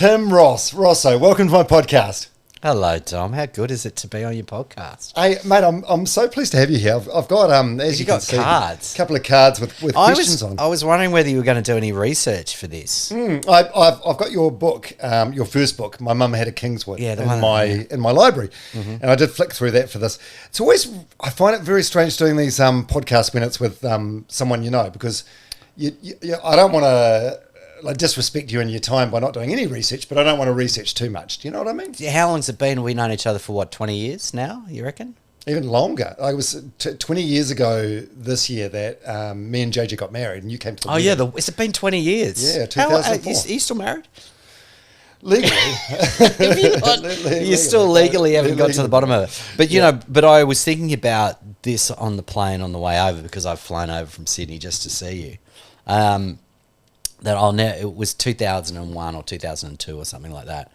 Rosso, welcome to my podcast. Hello, Tom. How good is it to be on your podcast? Hey, mate, I'm so pleased to have you here. I've got as you can see, cards. A couple of cards with questions on. I was wondering whether you were going to do any research for this. I've got your book, your first book. My mum had a Kingswood in my library, and I did flick through that for this. It's always, I find it very strange doing these podcasts when it's with someone you know, because I don't want to disrespect you and your time by not doing any research, but I don't want to research too much. Do you know what I mean? How long's it been? We've known each other for 20 years now, you reckon? Even longer. I was 20 years ago this year that me and JJ got married and you came to the wedding. Yeah, has it been 20 years? Yeah, 2004. Are you still married? Legally. You still legally haven't got to the bottom of it. But, you know, but I was thinking about this on the plane on the way over because I've flown over from Sydney just to see you. It was 2001 or 2002 or something like that,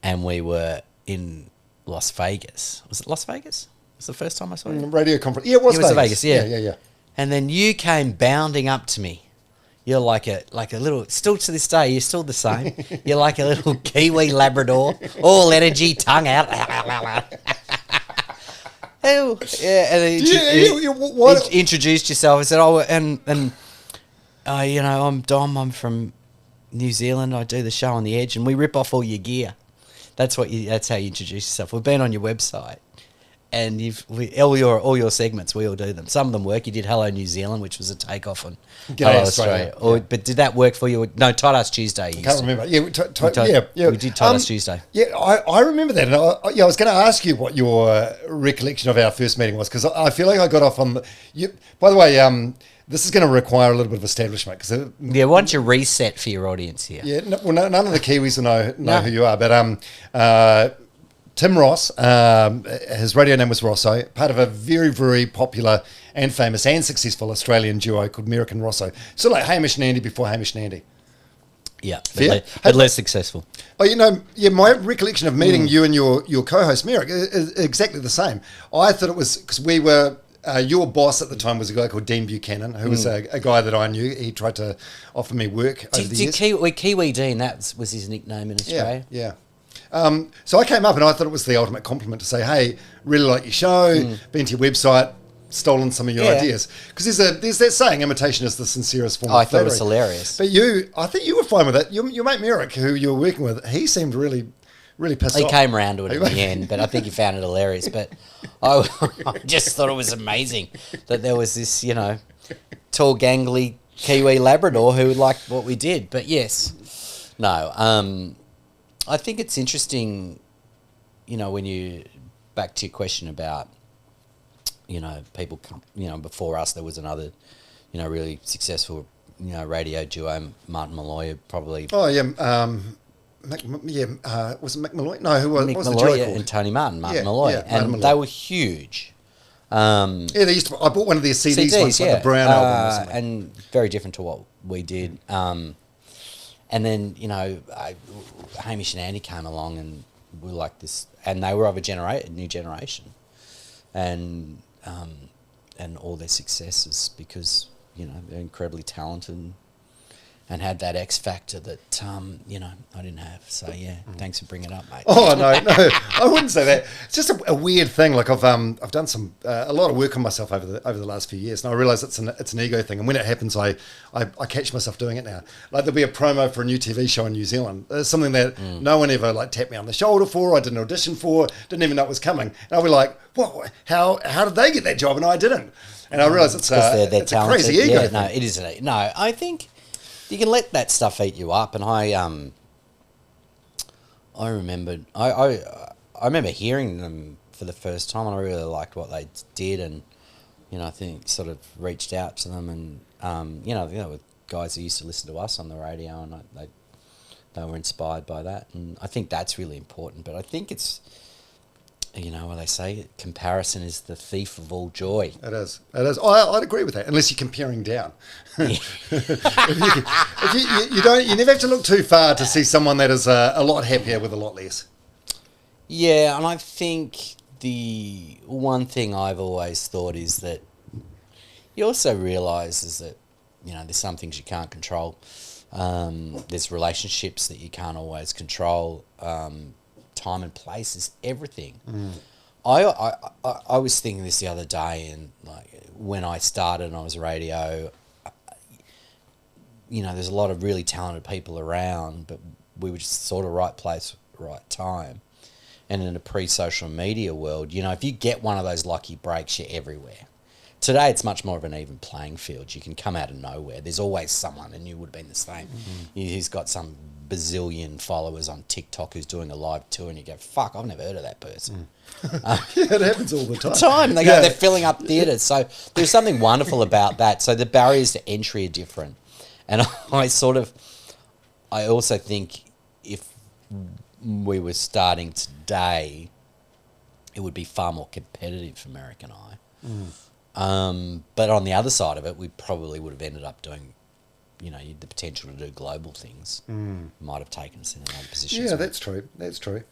and we were in Las Vegas. Was it Las Vegas? It was the first time I saw you? Radio conference. Yeah, it was Vegas. Yeah. And then you came bounding up to me. You're like a little, still to this day, you're still the same. You're like a little Kiwi Labrador, all energy, tongue out. Oh, yeah, and then introduced yourself and said, I'm Dom. I'm from New Zealand. I do the show on the Edge, and we rip off all your gear. That's how you introduce yourself. We've been on your website, and all your segments. We all do them. Some of them work. You did Hello New Zealand, which was a takeoff on Hello Australia. But did that work for you? No, Tight Ass Tuesday. I can't remember. Yeah, we did Tight Ass Tuesday. Yeah, I remember that. And I was going to ask you what your recollection of our first meeting was, because I feel like I got off on the. By the way, this is going to require a little bit of establishment. Why don't you reset for your audience here? Yeah, none of the Kiwis will know who you are. But Tim Ross, his radio name was Rosso, part of a very, very popular and famous and successful Australian duo called Merrick and Rosso. So like Hamish and Andy before Hamish and Andy. Yeah, but less successful. Oh, my recollection of meeting you and your co-host Merrick is exactly the same. I thought it was because we were... your boss at the time was a guy called Dean Buchanan, who was a guy that I knew. He tried to offer me work over the years. Kiwi Dean, that was his nickname in Australia. Yeah. So I came up and I thought it was the ultimate compliment to say, hey, really like your show, been to your website, stolen some of your ideas. Because there's that saying, imitation is the sincerest form of flattery. I thought it was hilarious. But I think you were fine with it. Your mate Merrick, who you were working with, he seemed really pissed off. He came around to it in the end, but I think he found it hilarious. But I just thought it was amazing that there was this, tall, gangly Kiwi Labrador who liked what we did. But yes, no, I think it's interesting, when you, back to your question about, people come, before us there was another, really successful, radio duo, Martin Malloy, probably. Oh, yeah, was it Mick Malloy? No, who was Mick what was Malloy the duo called? and Tony Martin, Malloy. And Malloy. They were huge. They used to. I bought one of their CDs once, like the Brown album or something. And very different to what we did. And then, Hamish and Andy came along and we were like this, and they were of a new generation. And all their successes because, they're incredibly talented and had that X factor that, I didn't have. So, thanks for bringing it up, mate. Oh, no, I wouldn't say that. It's just a weird thing. Like I've done a lot of work on myself over the last few years, and I realise it's an ego thing. And when it happens, I catch myself doing it now. Like there'll be a promo for a new TV show in New Zealand. It's something that no one ever tapped me on the shoulder for. I didn't audition for. Didn't even know it was coming. And I'll be like, "What? How did they get that job and I didn't?" And I realise it's a crazy ego. Yeah, no, it isn't. No, I think. You can let that stuff eat you up, and I remembered I remember hearing them for the first time, and I really liked what they did, and I think sort of reached out to them, and they were guys who used to listen to us on the radio, and they were inspired by that, and I think that's really important. But I think it's what they say, comparison is the thief of all joy. It is. I'd agree with that, unless you're comparing down. You never have to look too far to see someone that is a lot happier with a lot less. Yeah, and I think the one thing I've always thought is that you also realise is that, there's some things you can't control. There's relationships that you can't always control. Time and place is everything. I was thinking this the other day, and like when I started and I was radio, there's a lot of really talented people around, but we were just sort of right place, right time. And in a pre-social media world, if you get one of those lucky breaks, you're everywhere. Today, it's much more of an even playing field. You can come out of nowhere. There's always someone, and you would have been the same. He's got some bazillion followers on TikTok who's doing a live tour, and you go, fuck, I've never heard of that person. Yeah, it happens all the time. They're filling up theatres. So there's something wonderful about that. So the barriers to entry are different. And I also think if we were starting today, it would be far more competitive for Merrick and I. But on the other side of it, we probably would have ended up doing, the potential to do global things might have taken us in another position. Yeah, that's true. That's true.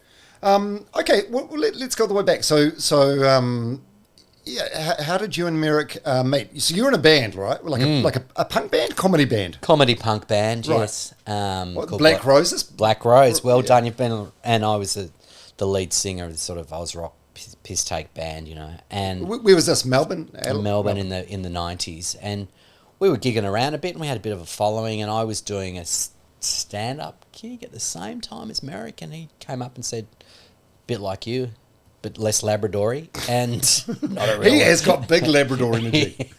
Okay, well, let's go all the way back. So how did you and Merrick meet? So you're in a band, right? Like a punk band, comedy band, comedy punk band, right. yes. Black Roses. Black Rose. Well done. You've been, and I was the lead singer of the sort of Oz rock piss take band, And where was this? Melbourne. Melbourne in the 90s, and we were gigging around a bit, and we had a bit of a following. And I was doing a stand-up gig at the same time as Merrick, and he came up and said, "Bit like you, but less Labradory," and not a real he has got big Labrador energy.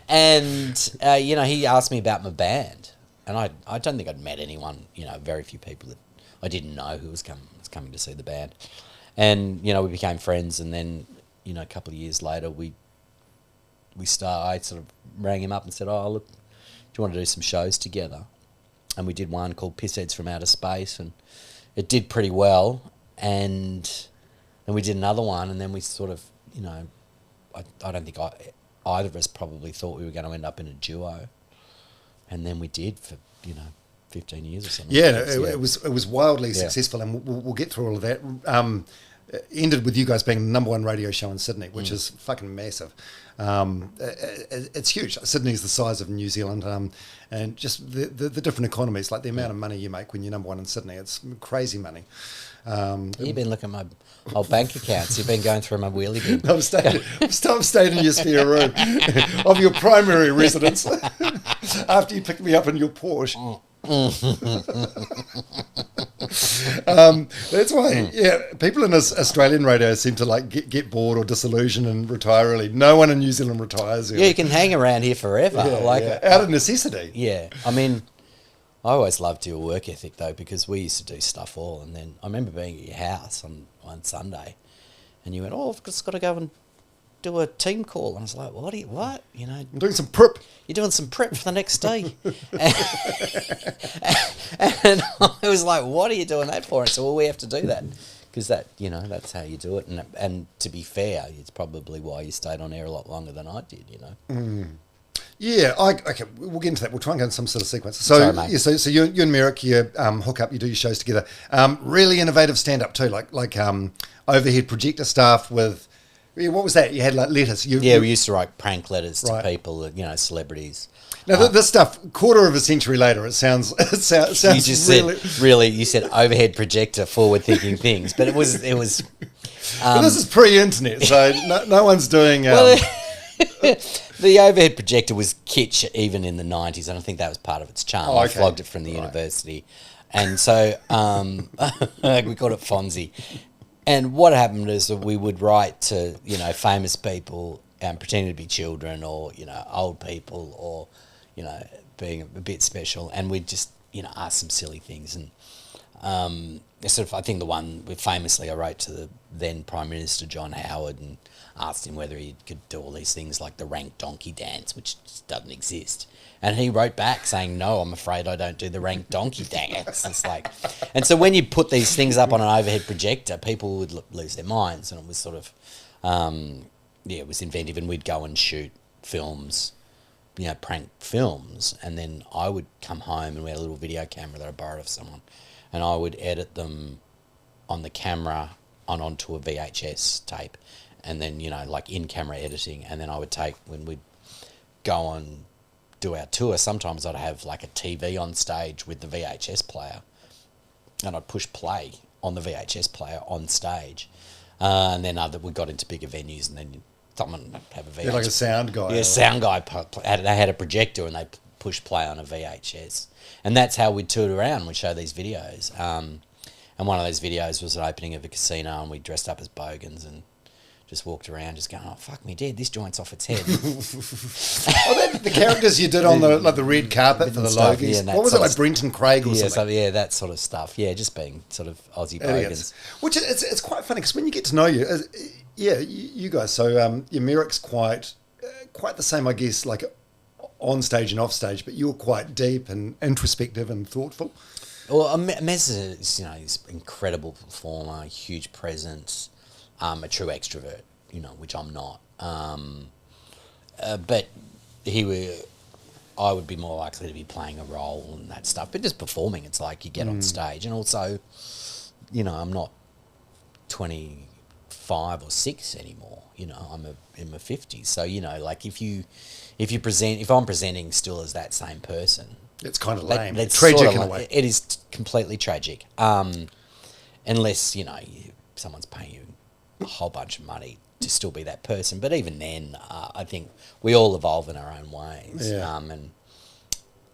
And he asked me about my band, and I don't think I'd met anyone. Very few people that I didn't know who was coming to see the band, and we became friends. And then a couple of years later, I sort of rang him up and said, "Oh, look, do you want to do some shows together?" And we did one called Pissheads from Outer Space, and it did pretty well. And then we did another one, and then we sort of, I don't think either of us probably thought we were going to end up in a duo. And then we did for, 15 years or something. Yeah, it was wildly successful, and we'll get through all of that. Ended with you guys being the #1 radio show in Sydney, which is fucking massive. It's huge. Sydney's the size of New Zealand, and just the different economies, like the amount of money you make when you're #1 in Sydney, it's crazy money. You've been looking at my old bank accounts. You've been going through my wheelie bin. I'm staying in your spare room of your primary residence after you picked me up in your Porsche. That's why, people in Australian radio seem to get bored or disillusioned and retire early. No one in New Zealand retires early. Yeah, you can hang around here forever. Out of necessity. Yeah, I mean, I always loved your work ethic though, because we used to do stuff all, and then I remember being at your house on Sunday, and you went, "Oh, I've just got to go and do a team call," and I was like, what? I'm doing some prep. You're doing some prep for the next day. And I was like, what are you doing that for? And so, well, we have to do that because that's how you do it. And to be fair, it's probably why you stayed on air a lot longer than I did, Yeah, okay, we'll get into that. We'll try and go in some sort of sequence. So, Sorry, so you and Merrick, you hook up, you do your shows together. Really innovative stand-up too, like overhead projector stuff with... What was that? You had letters. We used to write prank letters to people, celebrities. Now this stuff, quarter of a century later, it sounds you just really. You said overhead projector, forward-thinking things, but it was. Well, this is pre-internet, so no one's doing. The overhead projector was kitsch even in the 90s, and I think that was part of its charm. I flogged it from the university, and so we called it Fonzie. And what happened is that we would write to, famous people pretending to be children or, old people or, being a bit special. And we'd just, ask some silly things. And I think the one famously I wrote to the then Prime Minister John Howard and asked him whether he could do all these things like the rank donkey dance, which just doesn't exist. And he wrote back saying, "No, I'm afraid I don't do the rank donkey dance." It's like, and so when you put these things up on an overhead projector, people would lose their minds, and it was sort of, it was inventive. And we'd go and shoot films, prank films, and then I would come home and we had a little video camera that I borrowed off someone, and I would edit them on the camera onto a VHS tape, and then like in camera editing, and then I would take when we'd go on do our tour, sometimes I'd have like a TV on stage with the VHS player, and I'd push play on the VHS player on stage, and then we got into bigger venues, and then someone would have a VHS. You're like a sound guy. Yeah, sound guy. They had a projector, and they push play on a VHS, and that's how we'd tour around. We'd show these videos, and one of those videos was an opening of a casino, and we dressed up as bogans and just walked around just going, oh, fuck me dead, this joint's off its head. The characters you did on the red carpet for the Logies. What was it, like Brenton Craig or something? Yeah, that sort of stuff. Yeah, just being sort of Aussie bogans. Which it's quite funny, because when you get to know you, you guys, so Merrick's quite the same, I guess, like on stage and off stage, but you're quite deep and introspective and thoughtful. Well, Mez is, he's an incredible performer, huge presence, a true extrovert, which I'm not. But I would be more likely to be playing a role and that stuff. But just performing, it's like you get on stage, and also, I'm not 25 or 6 anymore. I'm in my 50s. So like if I'm presenting still as that same person, it's kind of lame. It's tragic in a way. It is completely tragic. Unless someone's paying you a whole bunch of money to still be that person. But even then, I think we all evolve in our own ways. Yeah.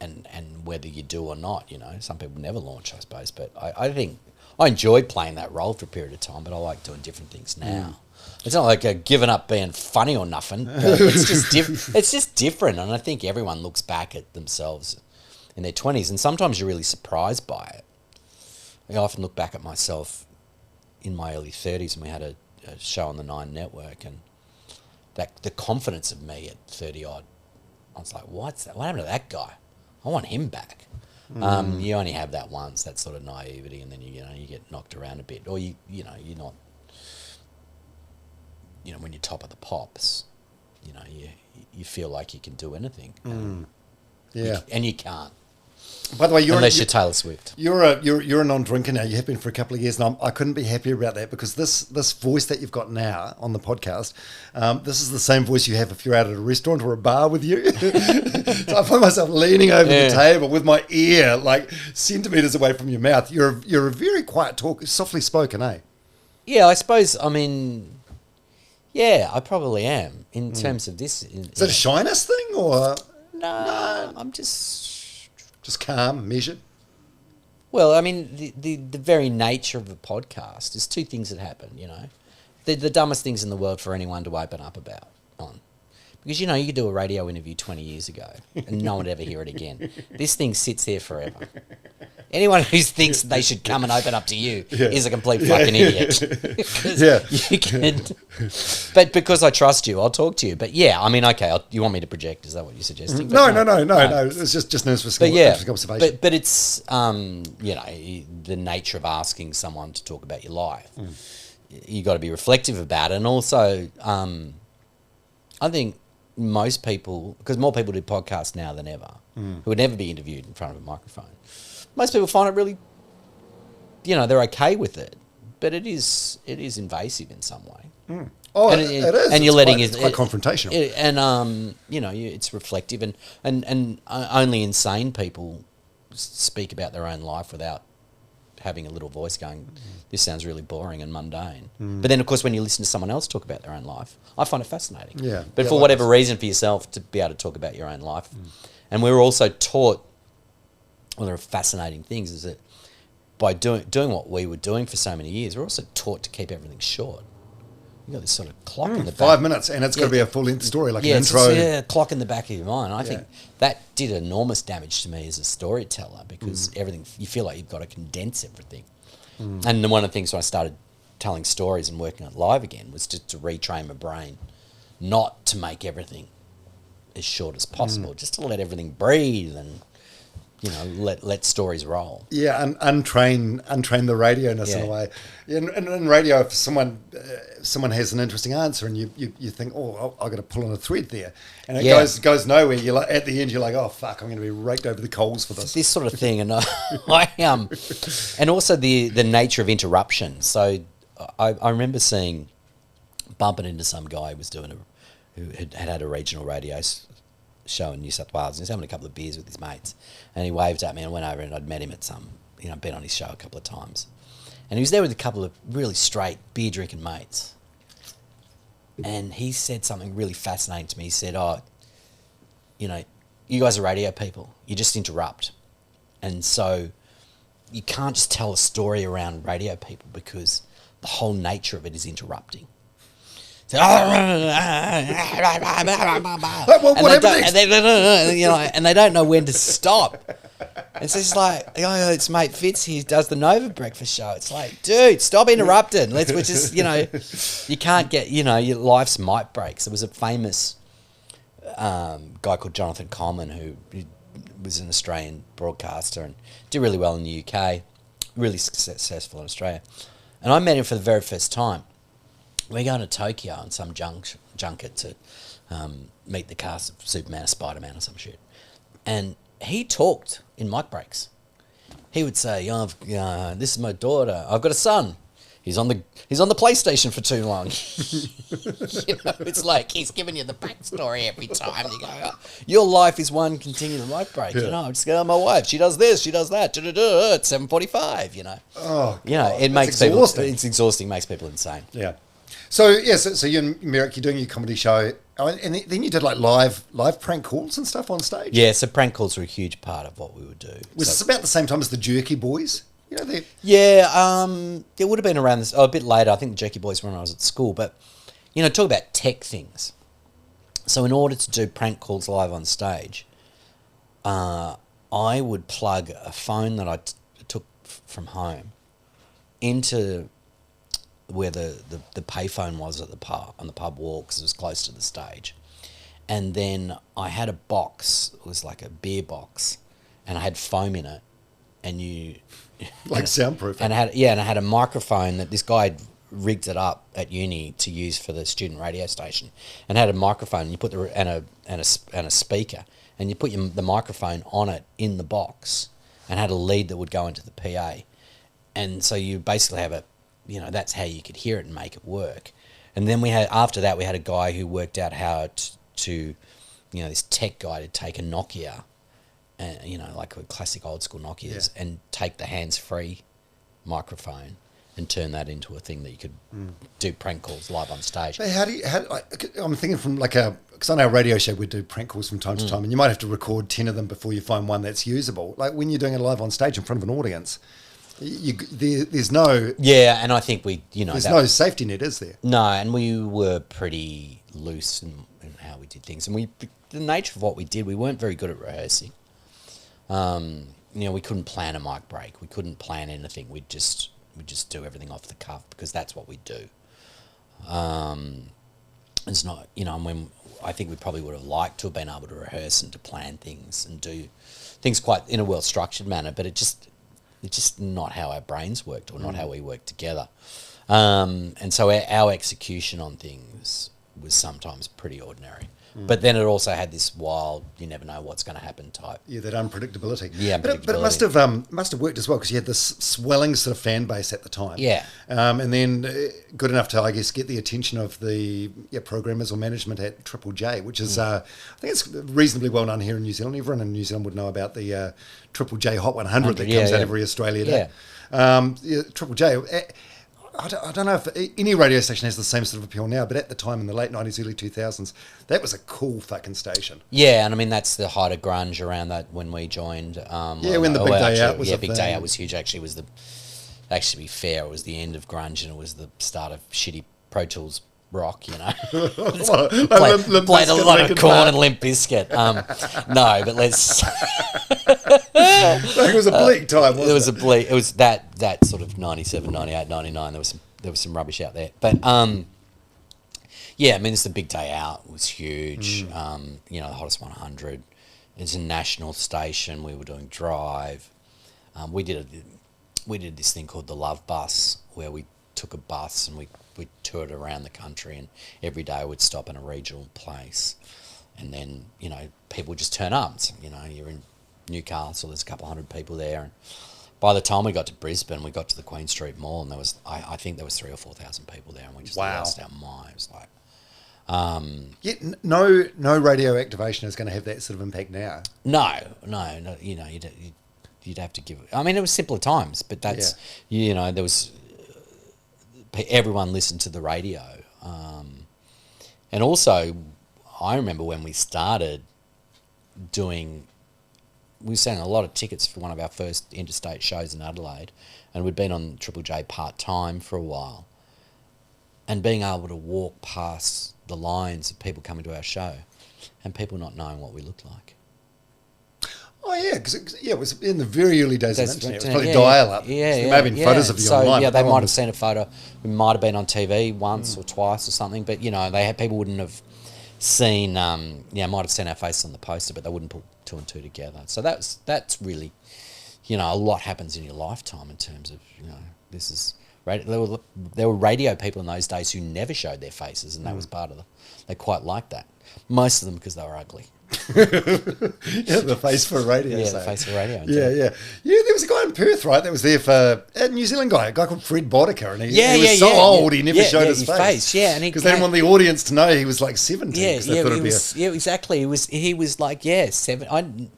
And whether you do or not, some people never launch, I suppose. But I think I enjoyed playing that role for a period of time, but I like doing different things now. It's not like giving up being funny or nothing. But it's just it's just different. And I think everyone looks back at themselves in their 20s, and sometimes you're really surprised by it. I often look back at myself in my early 30s, and we had a show on the 9 Network, and the confidence of me at 30 odd, I was like, what's that? What happened to that guy? I want him back. You only have that once, that sort of naivety, and then you get knocked around a bit, or you're not, when you're top of the pops, you feel like you can do anything. And you can't. By the way, unless you're Taylor Swift. You're a non-drinker now. You have been for a couple of years, and I couldn't be happier about that, because this voice that you've got now on the podcast, this is the same voice you have if you're out at a restaurant or a bar with you. So I find myself leaning over the table with my ear like centimetres away from your mouth. You're a very quiet talker, softly spoken, eh? Yeah, I suppose. I mean, yeah, I probably am in terms of this. Is that a shyness thing, or no? I'm just calm, measured. Well, I mean, the very nature of the podcast is two things that happen, The dumbest things in the world for anyone to open up about on. Because, you could do a radio interview 20 years ago and no one would ever hear it again. This thing sits there forever. Anyone who thinks they should come and open up to you is a complete fucking idiot. You can, but because I trust you, I'll talk to you. But yeah, I mean, okay, you want me to project? Is that what you're suggesting? No. It's just an interesting observation. But it's the nature of asking someone to talk about your life. You got to be reflective about it, and also I think most people, because more people do podcasts now than ever, who would never be interviewed in front of a microphone. Most people find it really, they're okay with it, but it is invasive in some way. Oh, and it is. And you're letting it. It's quite confrontational. It's reflective, and only insane people speak about their own life without having a little voice going, this sounds really boring and mundane. But then, of course, when you listen to someone else talk about their own life, I find it fascinating. Yeah. But for whatever reason, for yourself to be able to talk about your own life. And we were also taught, one of the fascinating things is that by doing what we were doing for so many years, we're also taught to keep everything short. You got this sort of clock in the back. 5 minutes, and it's got to be a full-length story, like an intro. Yeah, clock in the back of your mind. I think that did enormous damage to me as a storyteller, because everything, you feel like you've got to condense everything. And one of the things when I started telling stories and working it live again was just to retrain my brain not to make everything as short as possible, just to let everything breathe and let stories roll. Yeah, and untrain the radio-ness in a way. In radio, if someone has an interesting answer and you think, oh, I've got to pull on a thread there, and it goes nowhere. You're like, at the end, you're like, oh fuck, I'm going to be raked over the coals for this. This sort of thing, and and also the nature of interruption. So I remember bumping into some guy who was doing who had a regional radio show in New South Wales, and he was having a couple of beers with his mates, and he waved at me, and I went over and I'd met him at some, been on his show a couple of times, and he was there with a couple of really straight beer drinking mates, and he said something really fascinating to me. He said, you guys are radio people, you just interrupt, and so you can't just tell a story around radio people because the whole nature of it is interrupting. So, and they don't know when to stop. It's just like, it's mate Fitz, he does the Nova breakfast show. It's like, dude, stop interrupting. You can't get, your life's mic breaks. There was a famous guy called Jonathan Coleman who was an Australian broadcaster and did really well in the UK, really successful in Australia. And I met him for the very first time. We're going to Tokyo on some junket to meet the cast of Superman or Spider-Man or some shit. And he talked in mic breaks. He would say, this is my daughter. I've got a son. He's on the PlayStation for too long. It's like he's giving you the backstory every time. You go, your life is one continual mic break. Yeah. I'm just going, my wife, she does this, she does that. It's 7:45. Oh, it makes exhausting. People. It's exhausting. Makes people insane. Yeah. So you and Merrick, you're doing your comedy show, and then you did like live prank calls and stuff on stage. Yeah, so prank calls were a huge part of what we would do. Was this about the same time as the Jerky Boys? Yeah, it would have been around this, a bit later. I think the Jerky Boys were when I was at school, but talk about tech things. So in order to do prank calls live on stage, I would plug a phone that I took from home into where the payphone was at the pub, on the pub wall, because it was close to the stage. And then I had a box, it was like a beer box, and I had foam in it, and like soundproof. And I had a microphone that this guy had rigged it up at uni to use for the student radio station, and had a microphone, and you put and a speaker, and you put the microphone on it in the box, and had a lead that would go into the PA, and so you basically have that's how you could hear it and make it work. And then after that we had a guy who worked out how to this tech guy to take a Nokia, like a classic old school Nokias, and take the hands-free microphone and turn that into a thing that you could do prank calls live on stage. Hey, I'm thinking from because on our radio show we do prank calls from time to time, and you might have to record 10 of them before you find one that's usable. Like when you're doing it live on stage in front of an audience, there's no... Yeah, and I think there's no safety net, is there? No, and we were pretty loose in how we did things. And the nature of what we did, we weren't very good at rehearsing. We couldn't plan a mic break. We couldn't plan anything. We'd just do everything off the cuff because that's what we do. It's not, when I think we probably would have liked to have been able to rehearse and to plan things and do things quite in a well-structured manner, but it's just not how our brains worked or not how we worked together. And so our execution on things was sometimes pretty ordinary. But then it also had this wild, you never know what's going to happen type. Yeah, that unpredictability. Yeah, but it must have worked as well because you had this swelling sort of fan base at the time. Yeah. And then good enough to, I guess, get the attention of the programmers or management at Triple J, which is, I think it's reasonably well known here in New Zealand. Everyone in New Zealand would know about the Triple J Hot 100 that comes out every Australia Day. Triple J... I don't know if any radio station has the same sort of appeal now, but at the time in the late 90s, early 2000s, that was a cool fucking station. Yeah, and I mean, that's the height of grunge around that when we joined. When the Big Day Out was Big Day Out was huge. Actually, to be fair, it was the end of grunge and it was the start of shitty Pro Tools rock, Played a lot of Korn and Limp Bizkit. No, but let's... It was a bleak time, wasn't it? It was that sort of 97, 98, 99. There was some rubbish out there. But, it's the Big Day Out. It was huge. The Hottest 100. It's a national station. We were doing Drive. We did this thing called the Love Bus, where we took a bus and we toured around the country, and every day we'd stop in a regional place, and then people would just turn up. So, you're in Newcastle, there's a couple hundred people there, and by the time we got to Brisbane, we got to the Queen Street Mall, and I think there was 3,000 or 4,000 people there, and we just lost our minds. No radio activation is going to have that sort of impact now. No, you know, you'd have to give it. I mean, it was simpler times, but that's, you know, there was, everyone listened to the radio. And also, I remember when we started we were selling a lot of tickets for one of our first interstate shows in Adelaide, and we'd been on Triple J part-time for a while. And being able to walk past the lines of people coming to our show and people not knowing what we looked like. Oh, yeah, because it was in the very early days of the internet. It was probably yeah, dial-up. Yeah, there may have been photos of you online. Yeah, they might have seen a photo. We might have been on TV once or twice or something, but, you know, people wouldn't have seen, might have seen our faces on the poster, but they wouldn't put two and two together. So that's really, you know, a lot happens in your lifetime in terms of, you know, this is... There were radio people in those days who never showed their faces, and that was part of them. They quite liked that. Most of them because they were ugly. The face for radio. Yeah, the face for radio. Yeah. There was a guy in Perth, right, that was there for a New Zealand guy, a guy called Fred Boddicker, and he was so old he never showed his face. Yeah, because they didn't want the audience to know he was like 70. Exactly. He was like 7.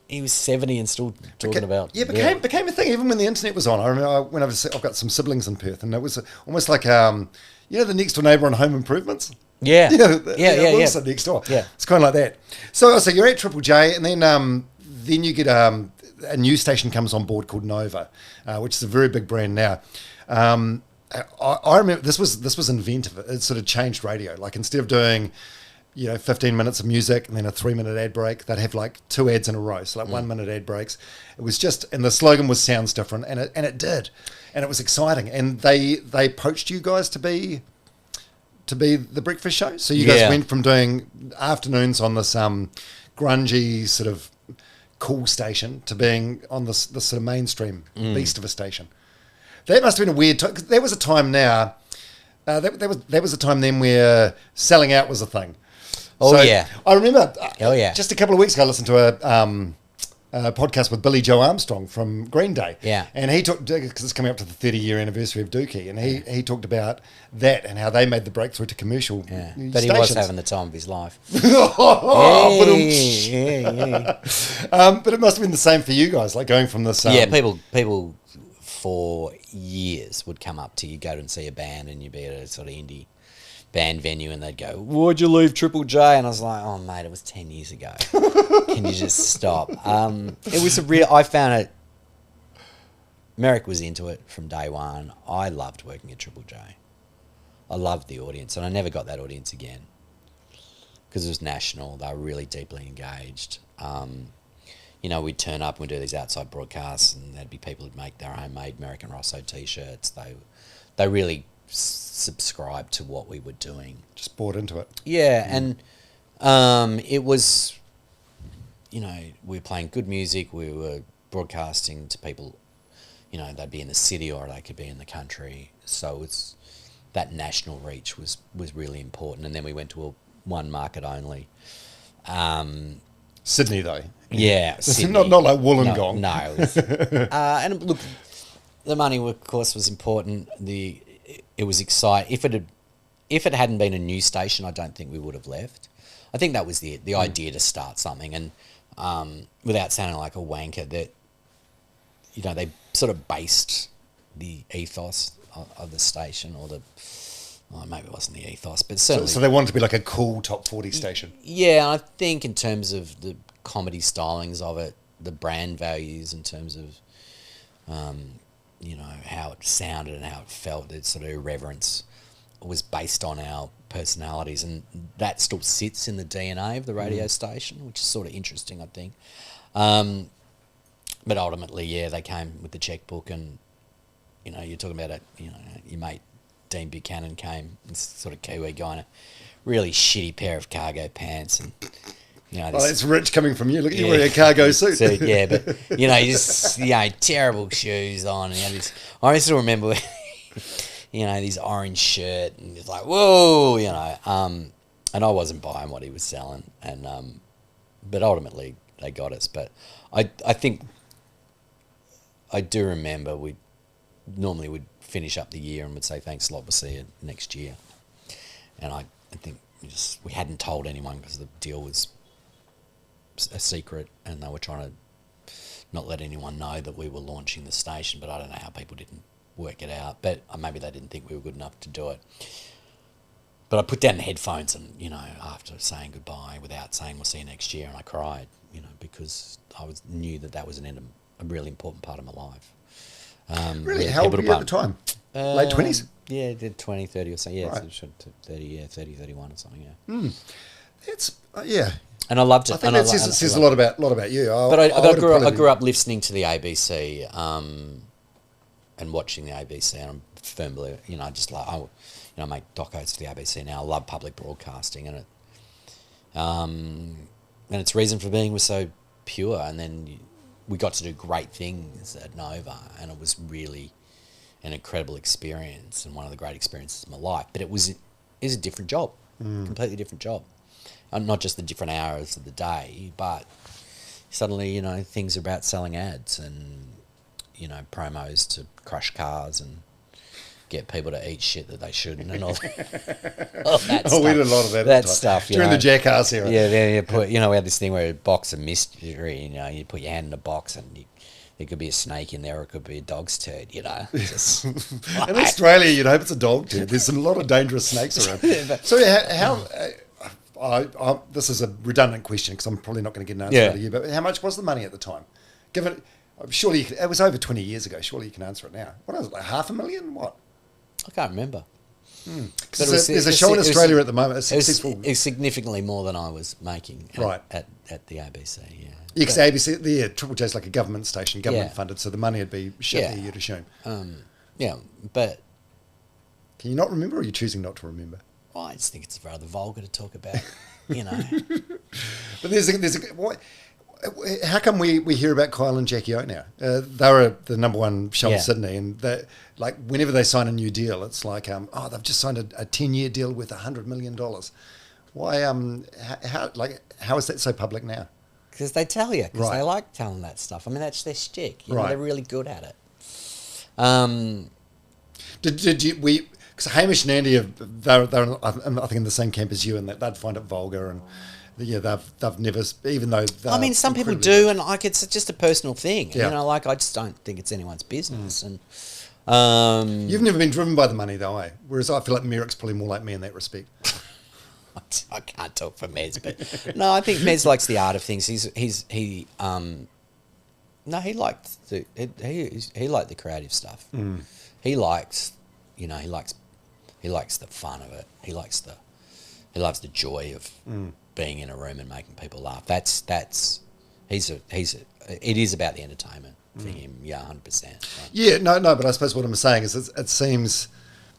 He was 70 and still talking about... Yeah, became a thing even when the internet was on. I remember I've got some siblings in Perth, and it was almost like, you know, the next door neighbour on Home Improvements? Yeah. Next door. Yeah. It's kind of like that. So you're at Triple J, and then you get a new station comes on board called Nova, which is a very big brand now. I remember this was inventive. It sort of changed radio. Like, instead of doing... 15 minutes of music and then a 3-minute ad break, they'd have like 2 ads in a row, so like 1-minute ad breaks. It was just, and the slogan was "Sounds Different," and it did, and it was exciting. And they poached you guys to be the breakfast show. So you guys went from doing afternoons on this grungy sort of cool station to being on this sort of mainstream beast of a station. That must have been a weird time. There was a time now. There was a time then where selling out was a thing. I remember. Just a couple of weeks ago, I listened to a podcast with Billy Joe Armstrong from Green Day. Yeah, and he talked, because it's coming up to the 30-year anniversary of Dookie, and he talked about that and how they made the breakthrough to commercial. Yeah, stations. but he was having the time of his life. But it must have been the same for you guys, like going from this. People for years would come up to you, go and see a band, and you'd be at a sort of indie band venue, and they'd go, "Why'd you leave Triple J?" And I was like, "Oh, mate, it was 10 years ago. Can you just stop?" It was I found it. Merrick was into it from day one. I loved working at Triple J. I loved the audience, and I never got that audience again because it was national. They were really deeply engaged. We'd turn up and we'd do these outside broadcasts, and there'd be people who'd make their homemade Merrick and Rosso T-shirts. They really subscribed to what we were doing. Just bought into it. Yeah, and it was, we were playing good music. We were broadcasting to people, they'd be in the city or they could be in the country. So that national reach was really important. And then we went to one market only. Sydney, though. Yeah, Sydney. Not like Wollongong. No. And look, the money, of course, was important. It was exciting. If it hadn't been a news station, I don't think we would have left. I think that was the idea to start something, and without sounding like a wanker, that they sort of based the ethos of the station, or maybe it wasn't the ethos, but certainly. So they wanted to be like a cool top 40 station. Yeah, I think in terms of the comedy stylings of it, the brand values in terms of, how it sounded and how it felt, that sort of irreverence was based on our personalities, and that still sits in the DNA of the radio station, which is sort of interesting, I think. But ultimately, they came with the checkbook, and, you're talking about your mate Dean Buchanan came, this sort of Kiwi guy in a really shitty pair of cargo pants, and it's rich coming from you. Look at you wearing a cargo suit. But terrible shoes on. And I still remember, these orange shirt, and it's like, whoa, and I wasn't buying what he was selling, and but ultimately they got us. But I think I do remember we normally would finish up the year and would say thanks a lot, we'll see you next year, and I think we hadn't told anyone because the deal was a secret, and they were trying to not let anyone know that we were launching the station. But I don't know how people didn't work it out. But maybe they didn't think we were good enough to do it. But I put down the headphones and, after saying goodbye without saying we'll see you next year, and I cried, because I knew that was a really important part of my life. Really? How old were you at the time? Late 20s? Yeah, did 20, 30 or something. Yeah, right. So 30, 31 or something, yeah. That's, yeah. And I loved it. I think that says a lot about you. But I grew up listening to the ABC and watching the ABC, and I'm a firm believer, I just like, I make docos for the ABC now. I love public broadcasting, and its reason for being was so pure. And then we got to do great things at Nova, and it was really an incredible experience and one of the great experiences of my life. But it was a different job, completely different job, and not just the different hours of the day, but suddenly things are about selling ads and promos to crush cars and get people to eat shit that they shouldn't and all that stuff. We did a lot of that. That stuff. During the Jackass era. Yeah, then we had this thing where a box of mystery, you put your hand in a box and there could be a snake in there or it could be a dog's turd, Just, in Australia, you'd hope it's a dog turd. There's a lot of dangerous snakes around. So how this is a redundant question because I'm probably not going to get an answer out of you, but how much was the money at the time? Given, surely, it was over 20 years ago, surely you can answer it now. What is it, like $500,000? What? I can't remember. There's a show in Australia at the moment. It's significantly more than I was making at the ABC, yeah. Yeah, because ABC, Triple J's like a government station, government funded, so the money would be shit there, you'd assume. But... Can you not remember, or are you choosing not to remember? Well, I just think it's rather vulgar to talk about, But how come we hear about Kyle and Jackie O now? They were the number one show in Sydney, and whenever they sign a new deal, it's like, they've just signed a 10-year deal worth $100 million. Why? How is that so public now? Because they tell you, because they like telling that stuff. I mean, that's their shtick. They're really good at it. Did you because Hamish and Andy they're I think in the same camp as you, and they'd find it vulgar and. Yeah, they've never, even though... I mean, some people do, and it's just a personal thing. Yeah. I just don't think it's anyone's business. And you've never been driven by the money, though, eh? Whereas I feel like Merrick's probably more like me in that respect. I can't talk for Mez, but no, I think Mez likes the art of things. He liked the creative stuff. He likes, he likes the fun of it. He loves the joy of being in a room and making people laugh. It is about the entertainment for him. Yeah, 100%. Right. Yeah, no, but I suppose what I'm saying is it seems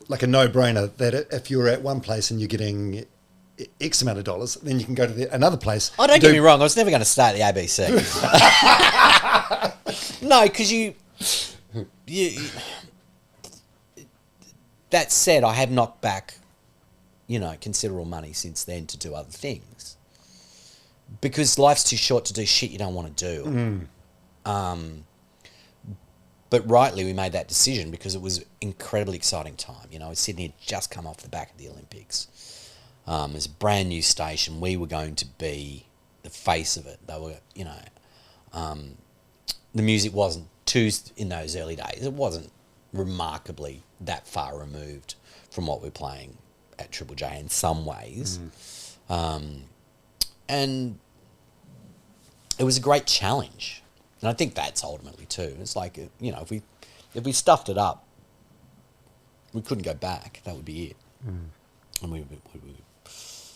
like a no-brainer that if you're at one place and you're getting X amount of dollars, then you can go to another place. Oh, don't get me wrong. I was never going to stay at the ABC. No, because you. That said, I have knocked back, considerable money since then to do other things. Because life's too short to do shit you don't want to do. But rightly, we made that decision because it was an incredibly exciting time. Sydney had just come off the back of the Olympics. It was a brand new station. We were going to be the face of it. They were, the music wasn't in those early days. It wasn't remarkably that far removed from what we're playing at Triple J in some ways. And it was a great challenge. And I think that's ultimately too. It's like, if we stuffed it up, we couldn't go back. That would be it. And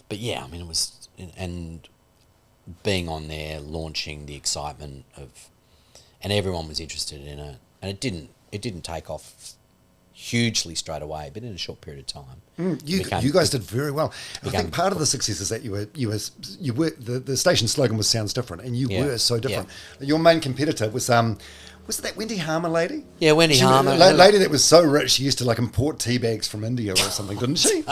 but yeah, I mean, it was, and being on there, launching the excitement of, and everyone was interested in it. And it didn't take off hugely straight away, but in a short period of time. You guys did very well. I think part of the success is that you were the station slogan sounds different, and you were so different. Yeah. Your main competitor was that Wendy Harmer lady? Yeah, Wendy Harmer. Lady that was so rich she used to import tea bags from India or something, didn't she?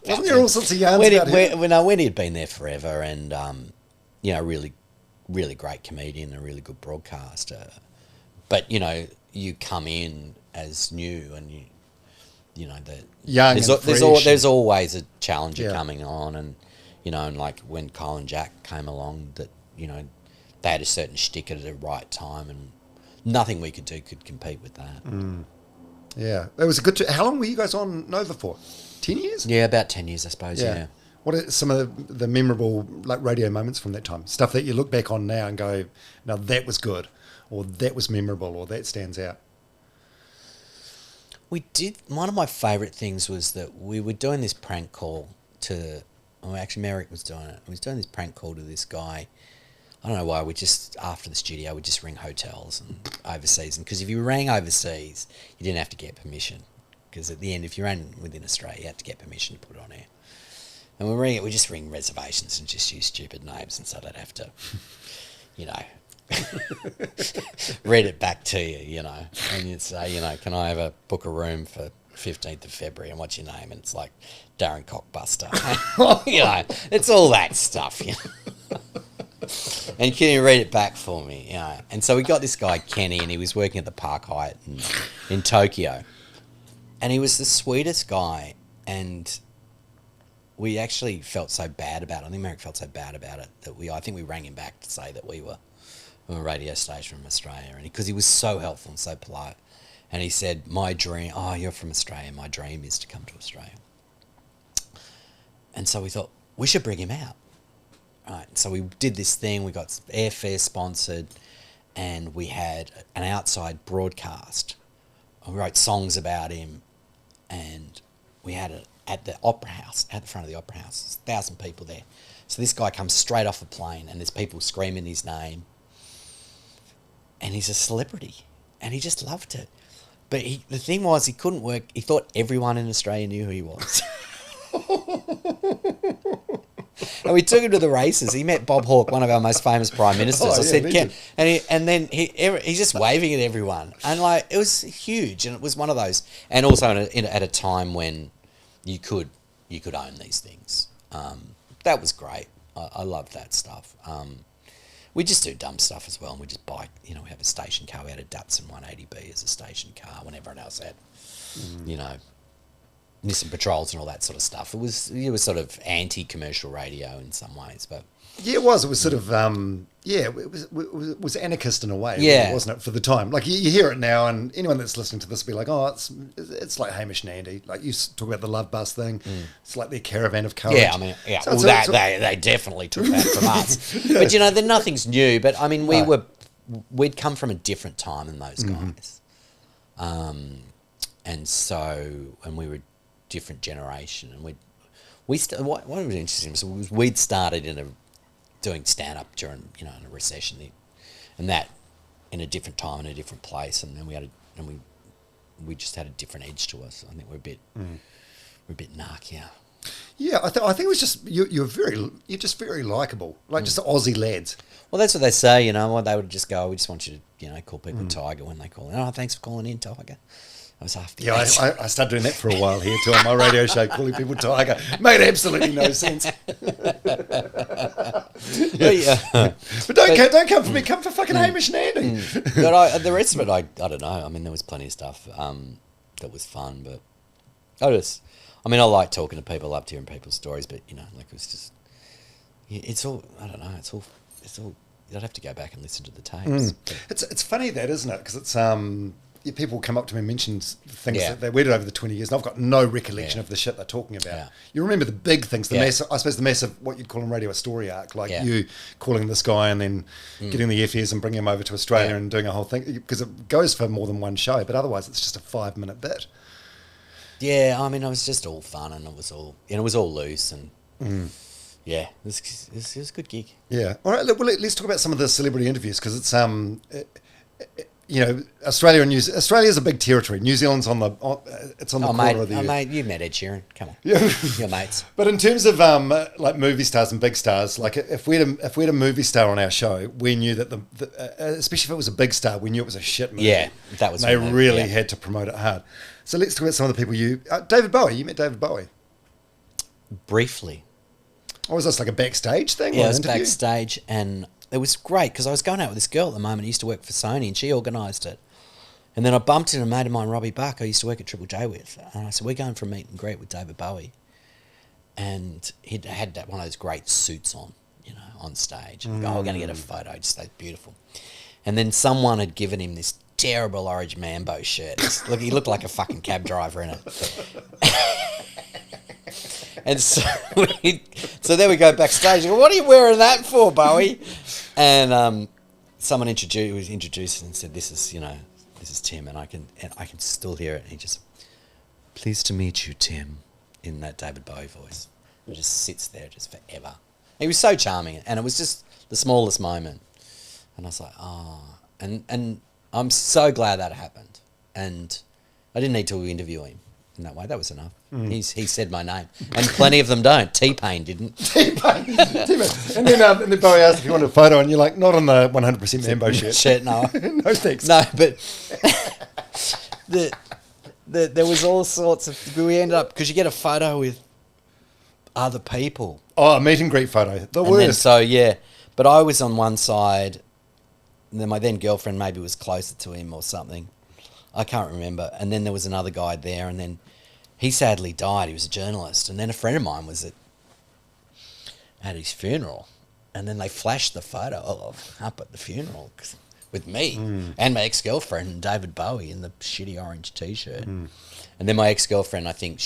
Wasn't there all sorts of yarns about her? Wendy had been there forever, and really, really great comedian, a really good broadcaster. But you come in as new, and you know, Young and there's always a challenger Yeah. coming on, and you know, and like when Kyle and Jack came along, that you know, they had a certain shtick at the right time, and nothing we could do could compete with that. Yeah, it was a good. How long were you guys on Nova for? 10 years? Yeah, about 10 years, I suppose. Yeah. What are some of the memorable like radio moments from that time? Stuff that you look back on now and go, "Now that was good," or "That was memorable," or "That stands out." We did. One of my favourite things was that we were doing this prank call to. Well, actually, Merrick was doing it. We was doing this prank call to this guy. I don't know why. We just after the studio, we just ring hotels and overseas, and because if you rang overseas, you didn't have to get permission. Because at the end, if you ran within Australia, you had to get permission to put it on air. And we just ring reservations and just use stupid names, and so they'd have to, you know, read it back to you, you know, and you'd say, you know, can I book a room for 15th of February, and what's your name? And it's like Darren Cockbuster. You know, it's all that stuff, you know. And can you read it back for me? You know? And so we got this guy, Kenny, and he was working at the Park Hyatt in Tokyo. And he was the sweetest guy, and we actually felt so bad about it. I think Merrick felt so bad about it that I think we rang him back to say that we were a radio station from Australia, and because he was so helpful and so polite. And he said, my dream, you're from Australia, my dream is to come to Australia. And so we thought, we should bring him out. Right, so we did this thing, we got airfare sponsored, and we had an outside broadcast. We wrote songs about him, and we had it at the Opera House, at the front of the Opera House. There's 1,000 people there. So this guy comes straight off a plane, and there's people screaming his name, and he's a celebrity, and he just loved it. But the thing was, he couldn't work. He thought everyone in Australia knew who he was. And we took him to the races. He met Bob Hawke, one of our most famous prime ministers. I said, "Ken," and then he's just waving at everyone, and like it was huge. And it was one of those, and also at a time when you could own these things. That was great. I love that stuff. We just do dumb stuff as well, and we just buy. You know, we have a station car. We had a Datsun 180B as a station car when everyone else had, you know, Nissan Patrols and all that sort of stuff. It was sort of anti-commercial radio in some ways, but yeah, it was. It was sort of it was anarchist in a way, yeah, really, wasn't it? For the time, like you hear it now, and anyone that's listening to this will be like, oh, it's like Hamish and Andy. Like you talk about the Love Bus thing. It's like their caravan of courage. Yeah, I mean, yeah, so they definitely took that from us. Yeah. But you know, nothing's new. But I mean, we'd come from a different time than those guys, and we were different generation, and what was interesting was we'd started doing stand up during in a recession, and that in a different time in a different place, and then we just had a different edge to us. I think we're a bit narkier. Yeah, I think it was just you're just very likable, like just Aussie lads. Well, that's what they say, they would just go, we just want you to call people Tiger when they call in. Oh, thanks for calling in, Tiger. I was after I started doing that for a while here too on my radio show, calling people Tiger. Made absolutely no sense. But don't come for me. Come for fucking Hamish and Andy. But the rest of it, I don't know. I mean, there was plenty of stuff that was fun, but I like talking to people. I loved hearing people's stories, but it was just, it's all, I don't know. It's all. You'd have to go back and listen to the tapes. It's funny that, isn't it? Because it's people come up to me and mention things that we did over the 20 years, and I've got no recollection of the shit they're talking about. Yeah. You remember the big things, massive, I suppose the massive, what you'd call in radio a story arc, like you calling this guy and then getting the FEs and bringing him over to Australia and doing a whole thing, because it goes for more than one show, but otherwise it's just a 5-minute bit. Yeah, I mean, it was just all fun, and it was all loose, and yeah, it was a good gig. Yeah. All right, well, let's talk about some of the celebrity interviews, because it's Australia's a big territory. New Zealand's on the corner of the earth. Mate, you met Ed Sheeran. Come on, you're mates. But in terms of like movie stars and big stars, like if we had a movie star on our show, we knew that especially if it was a big star, we knew it was a shit movie. Yeah, that was. They really had to promote it hard. So let's talk about some of the people David Bowie. You met David Bowie briefly. Or was this like a backstage thing? Yeah, it was backstage, and it was great because I was going out with this girl at the moment who used to work for Sony, and she organised it. And then I bumped into a mate of mine, Robbie Buck, I used to work at Triple J with. And I said, we're going for a meet and greet with David Bowie. And he'd had one of those great suits on, on stage. And we're going to get a photo, just so beautiful. And then someone had given him this terrible Orange Mambo shirt. Look, he looked like a fucking cab driver in it. And so there we go backstage. I go, what are you wearing that for, Bowie? And someone introduced and said, this is Tim, and I can still hear it. And he just, pleased to meet you, Tim, in that David Bowie voice. It just sits there just forever. He was so charming, and it was just the smallest moment. And I was like, oh, and I'm so glad that happened. And I didn't need to interview him in that way. That was enough. He said my name, and plenty of them don't. T-Pain didn't. T-Pain. And then Bowie asked if you wanted a photo, and you're like, not on the 100% Mambo shirt. Shit, no. No thanks. No, but there was all sorts of. We ended up because you get a photo with other people. Oh, a meet and greet photo. The worst. But I was on one side, and then my then girlfriend maybe was closer to him or something. I can't remember. And then there was another guy there, and then he sadly died. He was a journalist. And then a friend of mine was at his funeral, and then they flashed the photo up at the funeral with me and my ex-girlfriend and David Bowie in the shitty orange T-shirt. And then my ex-girlfriend, I think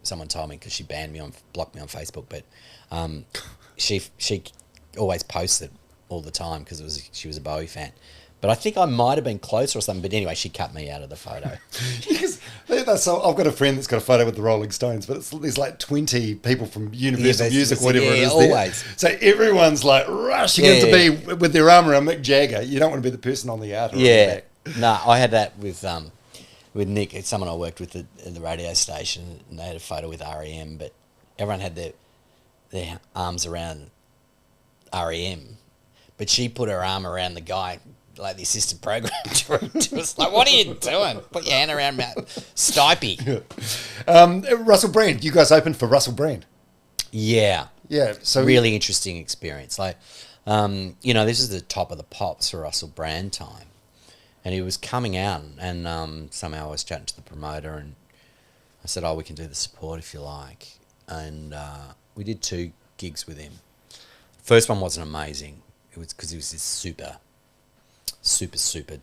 someone told me because she blocked me on Facebook, but she always posted all the time because she was a Bowie fan. But I think I might have been closer or something. But anyway, she cut me out of the photo. Because I've got a friend that's got a photo with the Rolling Stones, but there's like 20 people from Universal Music, whatever it is. Always. There. So everyone's like rushing in to be with their arm around Mick Jagger. You don't want to be the person on the out or on the back. No, I had that with Nick. It's someone I worked with at the radio station, and they had a photo with REM, but everyone had their arms around REM. But she put her arm around the guy, like the assistant program director. Was like, what are you doing? Put your hand around me. Stipey. Russell Brand. You guys opened for Russell Brand. Yeah. Yeah. So really interesting experience. Like, this is the top of the pops for Russell Brand time. And he was coming out, and somehow I was chatting to the promoter, and I said, we can do the support if you like. And we did 2 gigs with him. First one wasn't amazing. It was because he was this super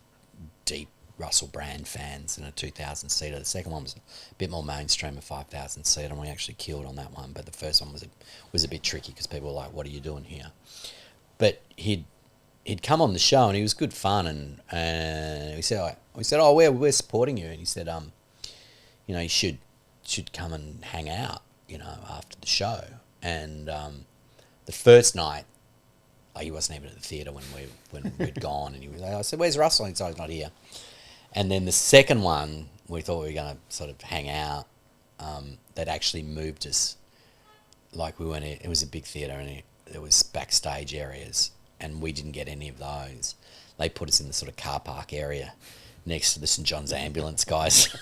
deep Russell Brand fans in a 2,000-seater. The second one was a bit more mainstream, a 5,000-seater, and we actually killed on that one. But the first one was a bit tricky because people were like, what are you doing here? But he'd come on the show, and he was good fun, and we said, we're supporting you. And he said, you should come and hang out, after the show. And the first night, he wasn't even at the theatre when we'd gone, and he was like, I said, where's Russell? And he said, he's not here. And then the second one, we thought we were going to sort of hang out. That actually moved us. Like we went, it was a big theatre, and there was backstage areas, and we didn't get any of those. They put us in the sort of car park area next to the St John's ambulance guys.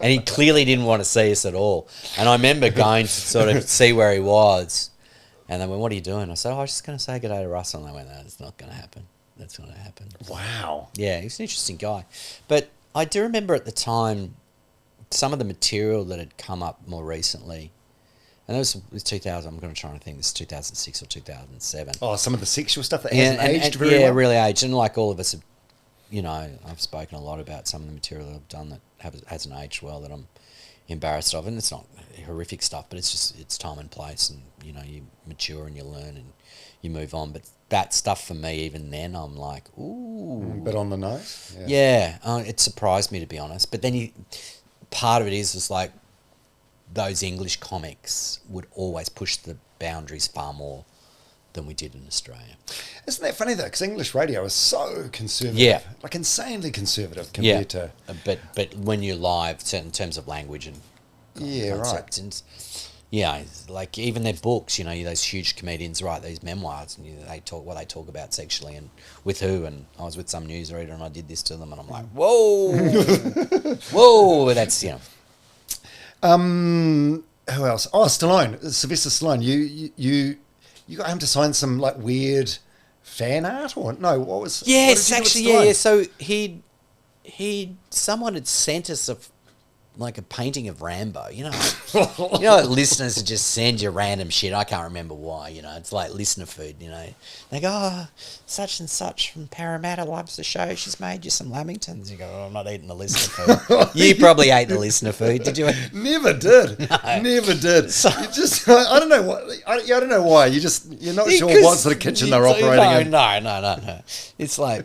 And he clearly didn't want to see us at all. And I remember going to sort of see where he was. And they went, what are you doing? I said, I was just going to say good day to Russell. And they went, no, it's not going to happen. That's not going to happen. Wow. Yeah, he's an interesting guy. But I do remember at the time some of the material that had come up more recently. And it was 2000, I'm going to try and think this is 2006 or 2007. Oh, some of the sexual stuff that hasn't aged very well. Yeah, really aged. And like all of us, I've spoken a lot about some of the material that I've done that hasn't aged well, that I'm embarrassed of. And it's not horrific stuff, but it's time and place, and you mature and you learn and you move on. But that stuff for me, even then, I'm like, ooh, but on the nose. Yeah, it surprised me, to be honest. But then part of it is like those English comics would always push the boundaries far more than we did in Australia. Isn't that funny though? Because English radio is so conservative, like insanely conservative compared to. But when you're live, in terms of language and concepts, and like even their books, those huge comedians write these memoirs, and they talk about sexually and with who. And I was with some newsreader, and I did this to them, and I'm like, whoa, whoa, that's Who else? Oh, Stallone, Sylvester Stallone. You got him to sign some like weird fan art or no? What was? Yes, what did actually, you do with yeah. Stallone? So someone had sent us like a painting of Rambo. Like listeners would just send you random shit. I can't remember why. It's like listener food. They go, oh, such and such from Parramatta loves the show. She's made you some lamingtons. You go, oh, I'm not eating the listener food. You probably ate the listener food, did you? Never did. No. Never did. So, you just, I don't know what. I don't know why. You're not sure what sort of kitchen they're operating in. No. It's like.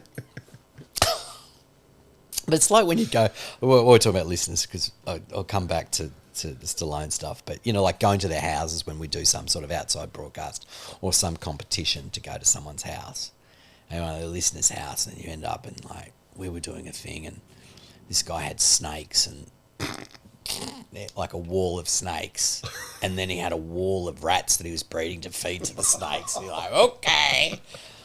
But it's like when you go, we're talking about listeners because I'll come back to the Stallone stuff, but like going to their houses when we do some sort of outside broadcast or some competition to go to someone's house, and one of the listeners' house, and you end up and like we were doing a thing and this guy had snakes and like a wall of snakes, and then he had a wall of rats that he was breeding to feed to the snakes. And you're like, okay.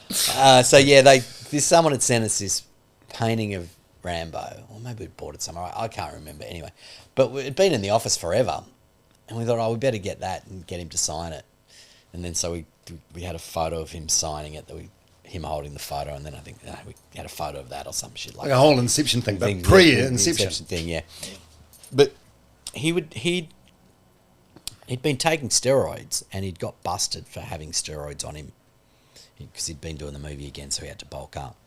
So yeah, someone had sent us this painting of Rambo, or maybe we bought it somewhere. I can't remember anyway. But it'd been in the office forever, and we thought, oh, we better get that and get him to sign it. And then so we had a photo of him signing it, him holding the photo, and then I think we had a photo of that or some shit like a whole Inception thing, but pre-Inception thing, yeah. But he'd been taking steroids, and he'd got busted for having steroids on him because he'd been doing the movie again, so he had to bulk up.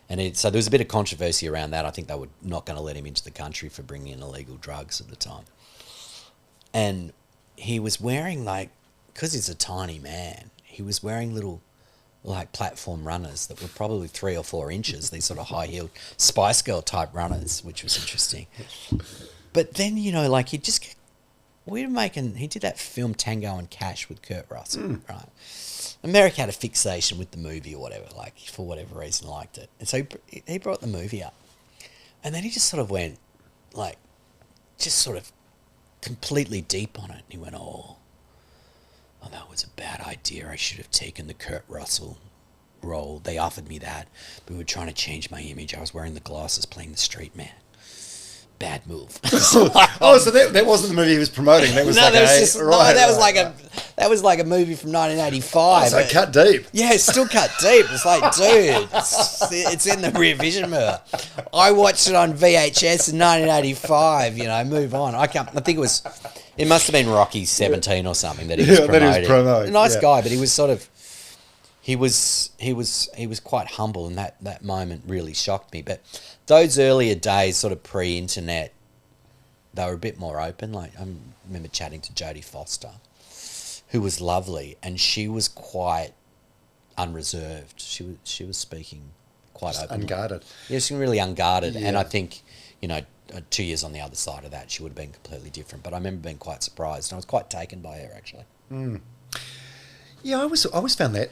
And so there was a bit of controversy around that. I think they were not going to let him into the country for bringing in illegal drugs at the time. And he was wearing because he's a tiny man, he was wearing little platform runners that were probably 3 or 4 inches, these sort of high-heeled Spice Girl type runners, which was interesting. But then, he did that film Tango and Cash with Kurt Russell, right? And Merrick had a fixation with the movie or whatever, for whatever reason liked it. And so he brought the movie up. And then he just sort of went, just sort of completely deep on it. And he went, oh, that was a bad idea. I should have taken the Kurt Russell role. They offered me that. But we were trying to change my image. I was wearing the glasses playing the street man. Bad move. So that wasn't the movie he was promoting. That was that was like a movie from 1985. So cut deep. Yeah, it's still cut deep. It's like, dude, it's in the rear vision mirror. I watched it on VHS in 1985. Move on. I think it must have been Rocky 17 or something that he was promoting. Nice guy, but he was sort of. He was quite humble, and that moment really shocked me. But those earlier days, sort of pre-internet, they were a bit more open. I remember chatting to Jodie Foster, who was lovely, and she was quite unreserved. She was speaking quite openly. Unguarded. Yeah, she was really unguarded, yeah. and I think 2 years on the other side of that, she would have been completely different. But I remember being quite surprised, and I was quite taken by her actually. Mm. Yeah, I always found that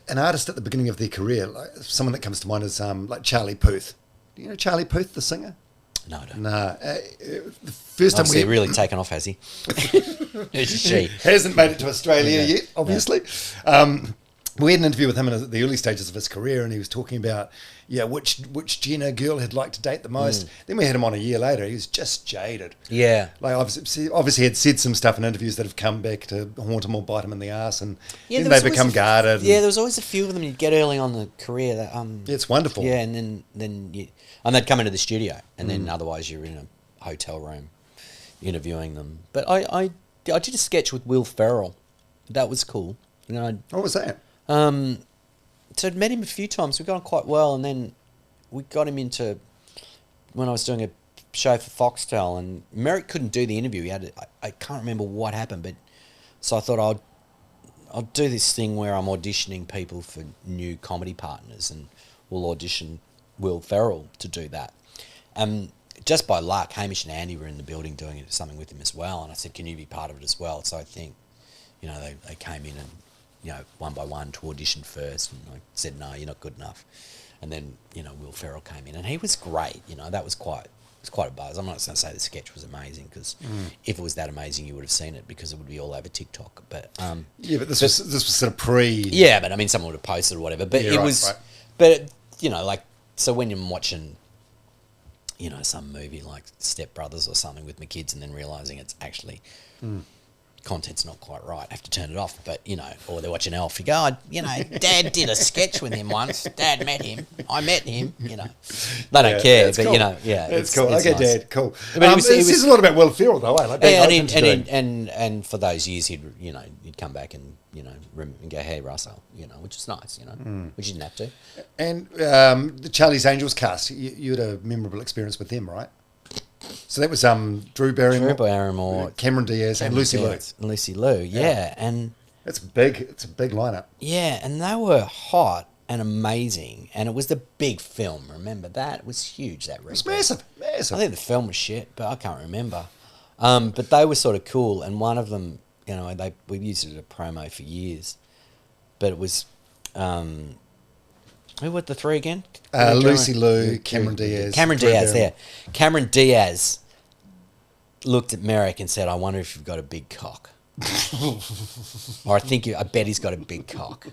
an artist at the beginning of their career, someone that comes to mind is Charlie Puth. Do you know Charlie Puth, the singer? No, I don't. Nah. The first time we really taken off, has he? She hasn't made it to Australia yet, obviously. No. We had an interview with him in the early stages of his career, and he was talking about which Jenner girl he'd like to date the most. Then we had him on a year later. He was just jaded. Yeah, obviously had said some stuff in interviews that have come back to haunt him or bite him in the ass, and then they become guarded. Yeah, there was always a few of them you'd get early on in the career that it's wonderful. Yeah, and then they'd come into the studio, and then otherwise you're in a hotel room interviewing them. But I did a sketch with Will Ferrell. That was cool. What was that? So I'd met him a few times. We got on quite well, and then we got him into when I was doing a show for Foxtel, and Merrick couldn't do the interview. I can't remember what happened, but so I thought I'll do this thing where I'm auditioning people for new comedy partners, and we'll audition Will Ferrell to do that. Just by luck, Hamish and Andy were in the building doing something with him as well, and I said, "Can you be part of it as well?" So I think, they came in and. One by one to audition first, and I said, no, you're not good enough. And then, Will Ferrell came in, and he was great. That was quite a buzz. I'm not going to say the sketch was amazing, because if it was that amazing, you would have seen it, because it would be all over TikTok. But but this was sort of pre. Yeah, but I mean, someone would have posted or whatever. But it was, right. But so when you're watching, some movie like Step Brothers or something with my kids, and then realizing it's actually. content's not quite right. I have to turn it off. But, or they're watching Elf. You go, oh, Dad did a sketch with him once. Dad met him. I met him, They don't care. But, cool. It's cool. It's okay, nice. Dad, cool. But it says a lot about Will Ferrell, though, eh? Like, and for those years, he'd come back and, and go, hey, Russell, which is nice, which you didn't have to. And the Charlie's Angels cast, you had a memorable experience with them, right? So that was Drew Barrymore, Cameron Diaz, and Lucy Liu. Lucy Liu, yeah. And it's big. It's a big lineup. Yeah, and they were hot and amazing, and it was the big film. Remember that? It was huge. That it was massive. I think the film was shit, but I can't remember. But they were sort of cool, and one of them, we used it as a promo for years. But it was, who were the three again? Lucy Liu, Cameron Diaz. Cameron Diaz, there. Cameron Diaz looked at Merrick and said, I wonder if you've got a big cock. Or I bet he's got a big cock.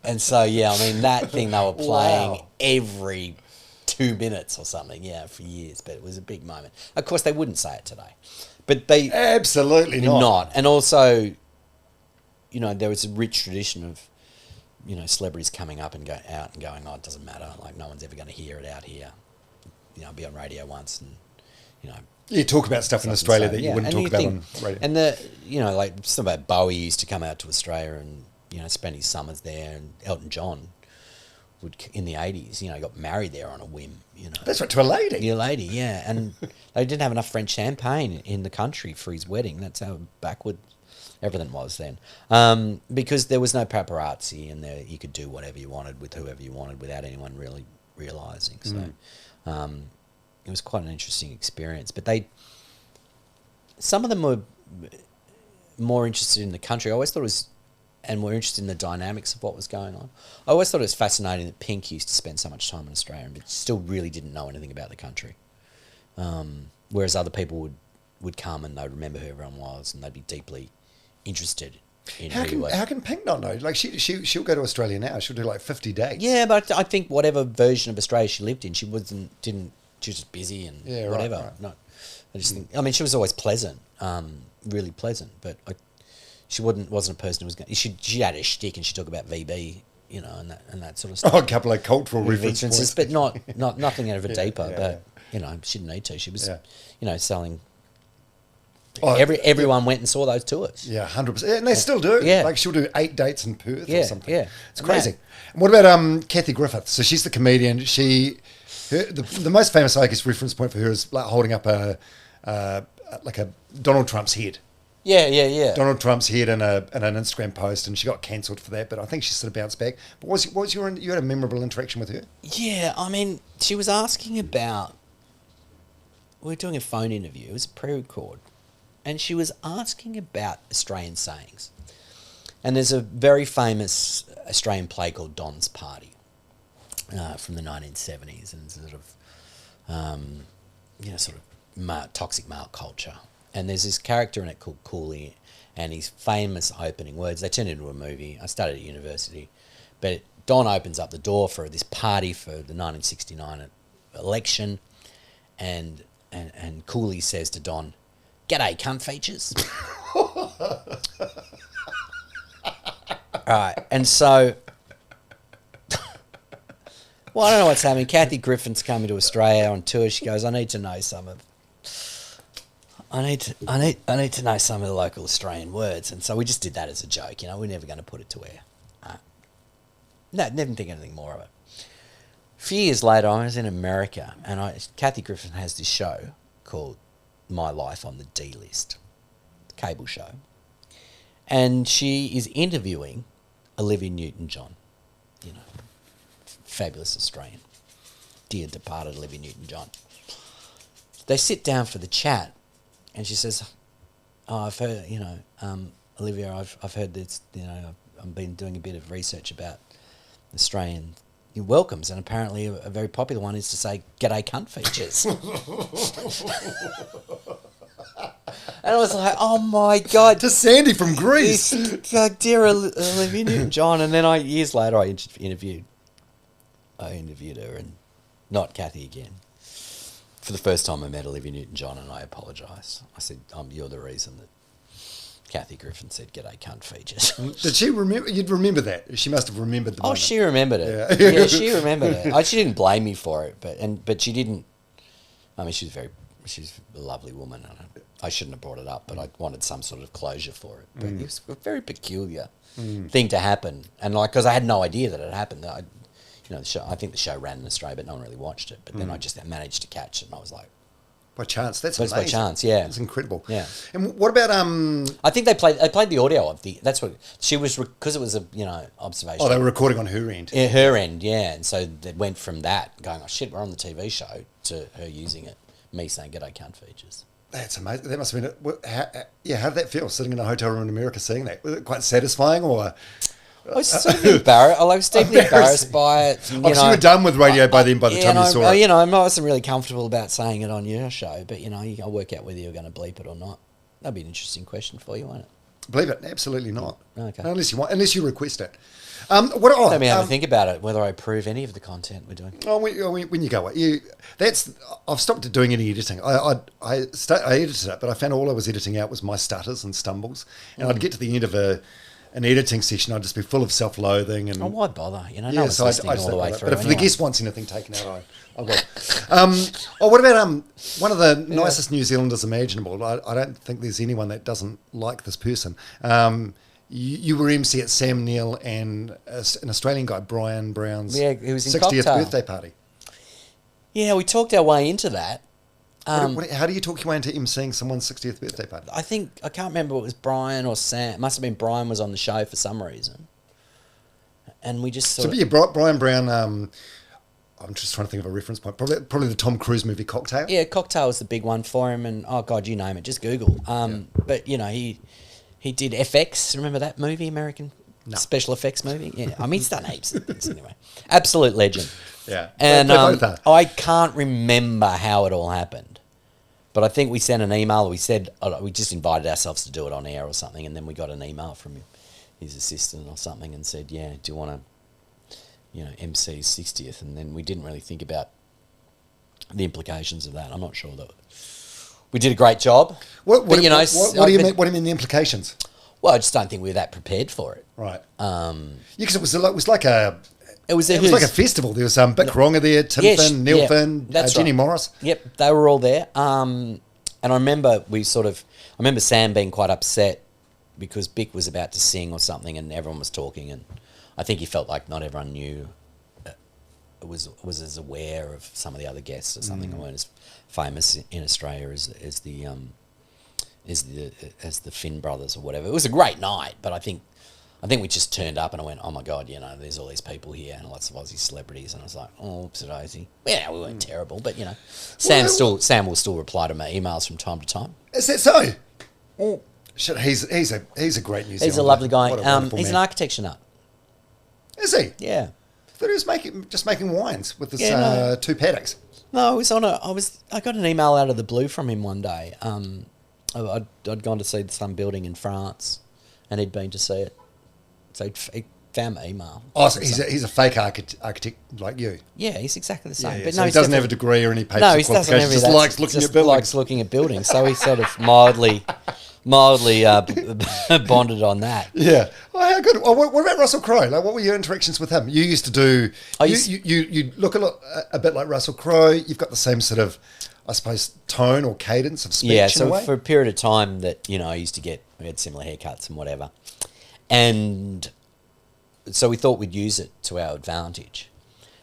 And so, that thing they were playing every 2 minutes or something, for years. But it was a big moment. Of course, they wouldn't say it today. But they... Absolutely not. And also, there was a rich tradition of, celebrities coming up and going out and going, oh, it doesn't matter. Like, no one's ever going to hear it out here. I'll be on radio once and, You talk about stuff in Australia that you wouldn't talk about on radio. And like something about Bowie used to come out to Australia and, spend his summers there, and Elton John would, in the 80s, got married there on a whim, That's right, to a lady. A lady, yeah. And they didn't have enough French champagne in the country for his wedding. That's how backward everything was then. Because there was no paparazzi, and you could do whatever you wanted with whoever you wanted without anyone really realising. So it was quite an interesting experience. But some of them were more interested in the country. I always thought it was, and were interested in the dynamics of what was going on. I always thought it was fascinating that Pink used to spend so much time in Australia, but still really didn't know anything about the country. Whereas other people would come and they'd remember who everyone was, and they'd be deeply interested in how can Pink not know? Like she'll go to Australia now. She'll do like 50 days. Yeah, but I think whatever version of Australia she lived in, she was just busy and whatever. Right. No, I just think. I mean, she was always pleasant, really pleasant. But she wasn't a person who was going. She had a shtick and she talked about VB, and that sort of stuff. Oh, a couple of cultural references, but not nothing ever deeper. But she didn't need to. She was, selling. Everyone went and saw those tours. Yeah, 100%. And they still do. Yeah. Like she'll do 8 dates in Perth or something. Yeah. It's crazy. And what about Kathy Griffith? So she's the comedian. The most famous, I guess, reference point for her is like holding up a Donald Trump's head. Yeah. Donald Trump's head in an Instagram post, and she got cancelled for that, but I think she sort of bounced back. But you had a memorable interaction with her? Yeah, I mean, she was asking about... We were doing a phone interview. It was a pre-record. And she was asking about Australian sayings. And there's a very famous Australian play called Don's Party from the 1970s, and sort of toxic male culture. And there's this character in it called Cooley, and his famous opening words, they turned into a movie. I studied at university. But Don opens up the door for this party for the 1969 election, and Cooley says to Don, "G'day, cunt features." Right, and so, well, I don't know what's happening. Kathy Griffin's coming to Australia on tour. She goes, I need to know some of the local Australian words, and so we just did that as a joke. We're never going to put it to air. No, never think anything more of it. A few years later, I was in America, and Kathy Griffin has this show called My Life on the D List, cable show, and she is interviewing Olivia Newton-John, fabulous Australian, dear departed Olivia Newton-John. They sit down for the chat, and she says, "Oh, I've heard, Olivia, I've heard this, I've been doing a bit of research about Australian welcomes, and apparently a very popular one is to say, 'G'day, cunt features.'" And I was like, oh my God. To Sandy from Greece. Dear Olivia Newton-John. And then years later, I interviewed her, and not Kathy again. for the first time I met Olivia Newton-John, and I apologised. I said, you're the reason that Kathy Griffin said, "G'day, cunt" features. Did she remember? You'd remember that. She must have remembered the moment. She remembered it. Yeah, yeah, she remembered it. She didn't blame me for it, but she didn't. I mean, she's a lovely woman. I shouldn't have brought it up, but I wanted some sort of closure for it. But it was a very peculiar thing to happen, and because I had no idea that it happened. The show, I think the show ran in Australia, but no one really watched it. But then I just managed to catch it, and I was like, by chance. That's amazing. by chance, yeah. It's incredible. Yeah. And what about I think they played the audio of the. That's what she was, because it was a observation. Oh, they were recording on her end. Yeah, her end, yeah. And so they went from that going, oh shit, we're on the TV show, to her using it, me saying, "G'day, cunt" features. That's amazing. That must have been how did that feel, sitting in a hotel room in America seeing that? Was it quite satisfying, or? I was sort of embarrassed. I was deeply embarrassed by it. So you were done with radio by then. By the time you saw it, I wasn't really comfortable about saying it on your show. But you got to work out whether you're going to bleep it or not. That'd be an interesting question for you, won't it? Believe it? Absolutely not. Okay. Unless you request it. Let me have a think about it. Whether I approve any of the content we're doing. When you go, I've stopped doing any editing. I edited it, but I found all I was editing out was my stutters and stumbles, and I'd get to the end of an editing session, I'd just be full of self-loathing and. Oh, why bother? No one's listening all the way through. But if the guest wants anything taken out, I'll go. What about one of the nicest New Zealanders imaginable? I don't think there's anyone that doesn't like this person. You were MC at Sam Neils and an Australian guy, Brian Brown's he was in 60th Cocktail. birthday party. Yeah, we talked our way into that. How do you talk your way into emceeing someone's 60th birthday party? I can't remember if it was Brian or Sam. It must have been Brian was on the show for some reason. And we just Brian Brown, I'm just trying to think of a reference point. Probably the Tom Cruise movie Cocktail. Yeah, Cocktail was the big one for him, and oh god, you name it, just Google. But he did FX. Remember that movie, American special effects movie? Yeah, I mean he's done heaps of things anyway. Absolute legend. Yeah, and I can't remember how it all happened, but I think we sent an email. We said we just invited ourselves to do it on air or something, and then we got an email from his assistant or something and said, "Yeah, do you want to, MC his 60th?" And then we didn't really think about the implications of that. I'm not sure that we did a great job. What do you mean the implications? Well, I just don't think we were that prepared for it. Right. Because it was like a. It was like a festival. There was Bic Ronga there, Tim Finn, Neil Finn, Jenny Morris. Yep, they were all there. And I remember I remember Sam being quite upset because Bic was about to sing or something, and everyone was talking, and I think he felt like not everyone knew, was as aware of some of the other guests or something, or weren't as famous in Australia as the Finn brothers or whatever. It was a great night, but I think we just turned up and I went, oh my God, there's all these people here and lots of Aussie celebrities. And I was like, oh, oopsie-daisy. Yeah, we weren't terrible, but Sam will still reply to my emails from time to time. Is that so? Oh, shit, he's a great New Zealander. He's a lovely guy. He's man. an architecture nut. Is he? Yeah. I thought he was just making wines with his 2 paddocks. No, I got an email out of the blue from him one day. I'd gone to see some building in France and he'd been to see it. So he found my email. Oh, so he's a fake architect like you. Yeah, he's exactly the same. Yeah. But so he doesn't have a degree or any papers or qualifications. He just likes looking at buildings. Likes looking at buildings. So he sort of mildly bonded on that. Yeah. Oh, how good. Oh, what about Russell Crowe? Like, what were your interactions with him? You used to do. You look a bit like Russell Crowe. You've got the same sort of, I suppose, tone or cadence of speech. Yeah. So in a way. For a period of time that we had similar haircuts and whatever, and so we thought we'd use it to our advantage.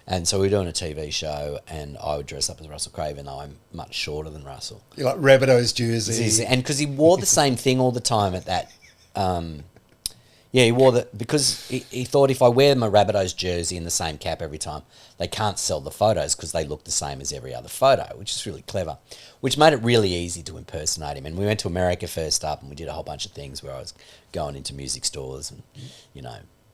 And so we were doing a TV show, and I would dress up as Russell Crowe, even though I'm much shorter than Russell. You like Rabbitoh's jersey. And because he wore the same thing all the time at that. He wore that because he thought if I wear my Rabbitoh's jersey and the same cap every time, they can't sell the photos because they look the same as every other photo, which is really clever, which made it really easy to impersonate him. And we went to America first up, and we did a whole bunch of things where I was going into music stores and,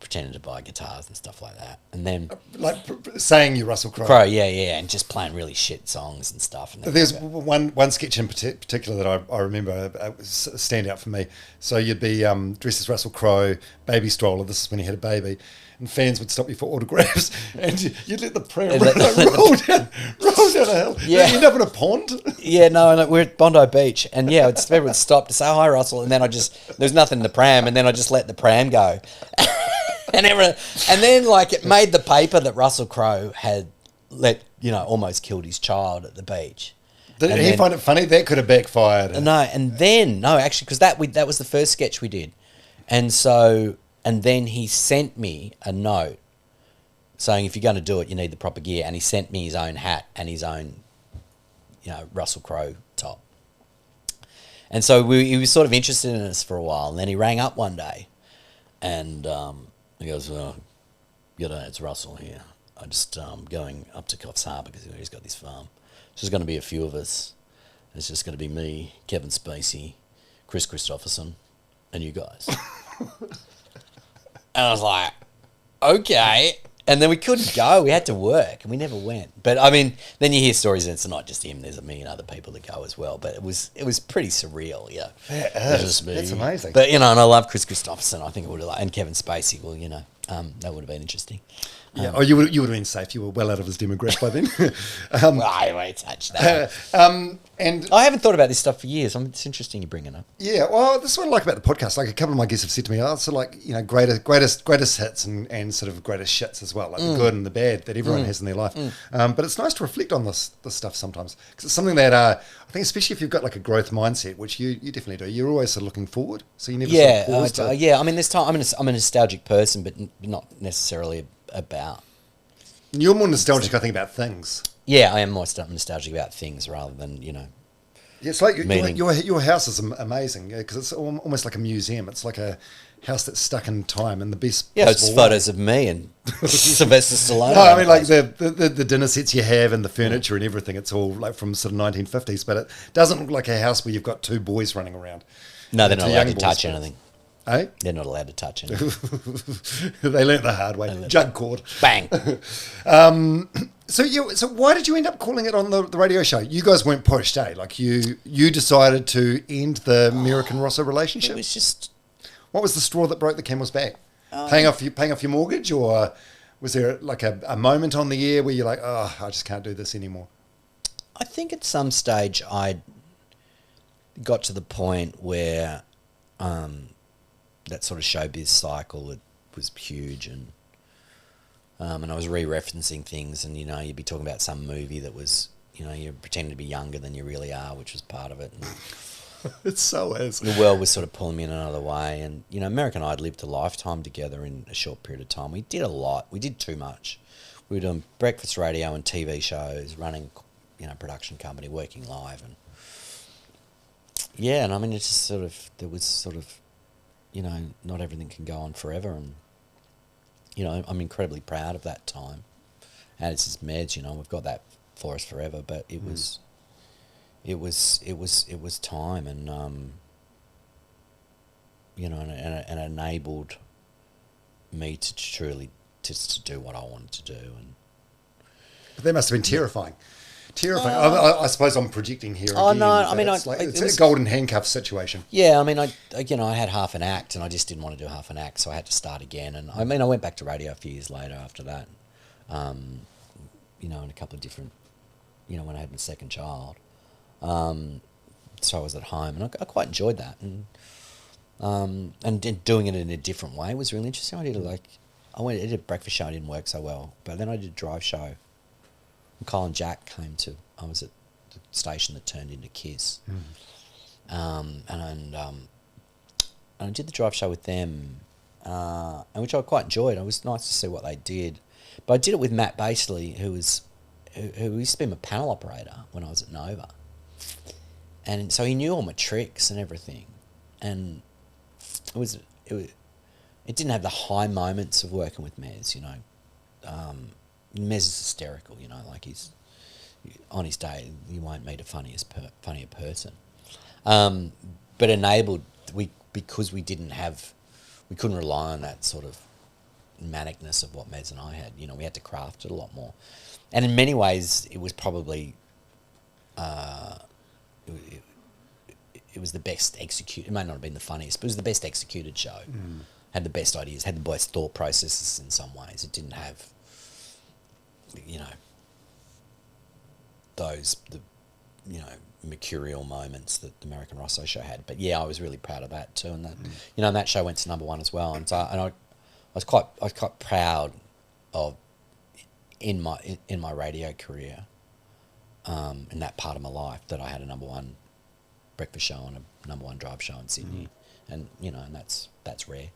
pretending to buy guitars and stuff like that. And then Like saying you're Russell Crowe. and just playing really shit songs and stuff. And There's one sketch in particular that I remember stand out for me. So you'd be dressed as Russell Crowe, baby stroller. This is when he had a baby. And fans would stop you for autographs, and you'd let the pram roll down a hill. Yeah. You'd end up in a pond. Yeah, no, and we're at Bondi Beach, and people would stop to say hi, Russell, and then there's nothing in the pram, and then I just let the pram go, and then like it made the paper that Russell Crowe had almost killed his child at the beach. Did he find it funny? That could have backfired. Actually, because that was the first sketch we did, and then he sent me a note saying, if you're going to do it, you need the proper gear. And he sent me his own hat and his own, Russell Crowe top. And so he was sort of interested in us for a while. And then he rang up one day and he goes, it's Russell here. I'm just going up to Coffs Harbour because he's got this farm. There's going to be a few of us. It's just going to be me, Kevin Spacey, Chris Christopherson, and you guys. And I was like, okay. And then we couldn't go. We had to work, and we never went. But I mean, then you hear stories, and it's not just him. There's a million other people that go as well. But it was pretty surreal, yeah. It is. That's amazing. But and I love Chris Christopherson. I think it would have, and Kevin Spacey. Well, that would have been interesting. Yeah. You would have been safe. You were well out of his demographic by then. I won't touch that. And I haven't thought about this stuff for years. It's interesting you bring it up. Yeah, well, this is what I like about the podcast. Like a couple of my guests have said to me, sort of like greatest hits and sort of greatest shits as well, like the good and the bad that everyone has in their life. But it's nice to reflect on this stuff sometimes because it's something that I think, especially if you've got like a growth mindset, which you definitely do. You're always sort of looking forward, so you never sort of pause. Yeah. I mean, there's time. I'm a nostalgic person, but not necessarily about. You're more nostalgic, I think, about things. Yeah, I am more nostalgic about things rather than Yeah, it's like your house is amazing because it's almost like a museum. It's like a house that's stuck in time in the best. Yeah, it's photos of me and Sylvester Stallone. No, I mean like the dinner sets you have and the furniture and everything. It's all like from sort of 1950s, but it doesn't look like a house where you've got two boys running around. No, they're not allowed to touch anything. Eh? They're not allowed to touch anything. They learnt the hard way. Jug cord. Bang. So why did you end up calling it on the radio show? You guys weren't pushed, eh? Like you decided to end the Merrick and Rosso relationship. It was just. What was the straw that broke the camel's back? Paying off your mortgage, or was there like a moment on the air where you're like, oh, I just can't do this anymore? I think at some stage I got to the point where that sort of showbiz cycle was huge, and I was re-referencing things, and you'd be talking about some movie that was, you're pretending to be younger than you really are, which was part of it. And it so is. The world was sort of pulling me in another way, and Merrick and I had lived a lifetime together in a short period of time. We did a lot. We did too much. We were doing breakfast radio and TV shows, running, production company, working live, and and I mean it's just sort of not everything can go on forever, and I'm incredibly proud of that time. And it's just meds, we've got that for us forever. But it was time, and and it enabled me to truly to do what I wanted to do. And but that must have been terrifying. Terrifying. I suppose I'm projecting here. Oh, again, no, I mean, it's a golden handcuff situation. Yeah, I mean, I had half an act, and I just didn't want to do half an act, so I had to start again. And I mean, I went back to radio a few years later after that, in a couple of different, when I had my second child. So I was at home, and I quite enjoyed that, and doing it in a different way was really interesting. I did a breakfast show, it didn't work so well, but then I did a drive show. Colin Jack I was at the station that turned into Kiss. And I did the drive show with them, and which I quite enjoyed. It was nice to see what they did. But I did it with Matt Baseley, who used to be my panel operator when I was at Nova. And so he knew all my tricks and everything. And it didn't have the high moments of working with Mez, Mez is hysterical, like he's on his day you won't meet a funnier person, but enabled because we couldn't rely on that sort of manicness of what Mez and I had. You know, we had to craft it a lot more. And in many ways, it was probably... It was the best executed. It may not have been the funniest, but it was the best executed show. Had the best ideas, had the best thought processes in some ways. It didn't have, you know, mercurial moments that the Merrick and Rosso show had. But yeah, I was really proud of that too, and that and that show went to #1 as well. And so, I was quite proud of in my radio career, in that part of my life, that I had a #1 breakfast show and a #1 drive show in Sydney, and and that's rare.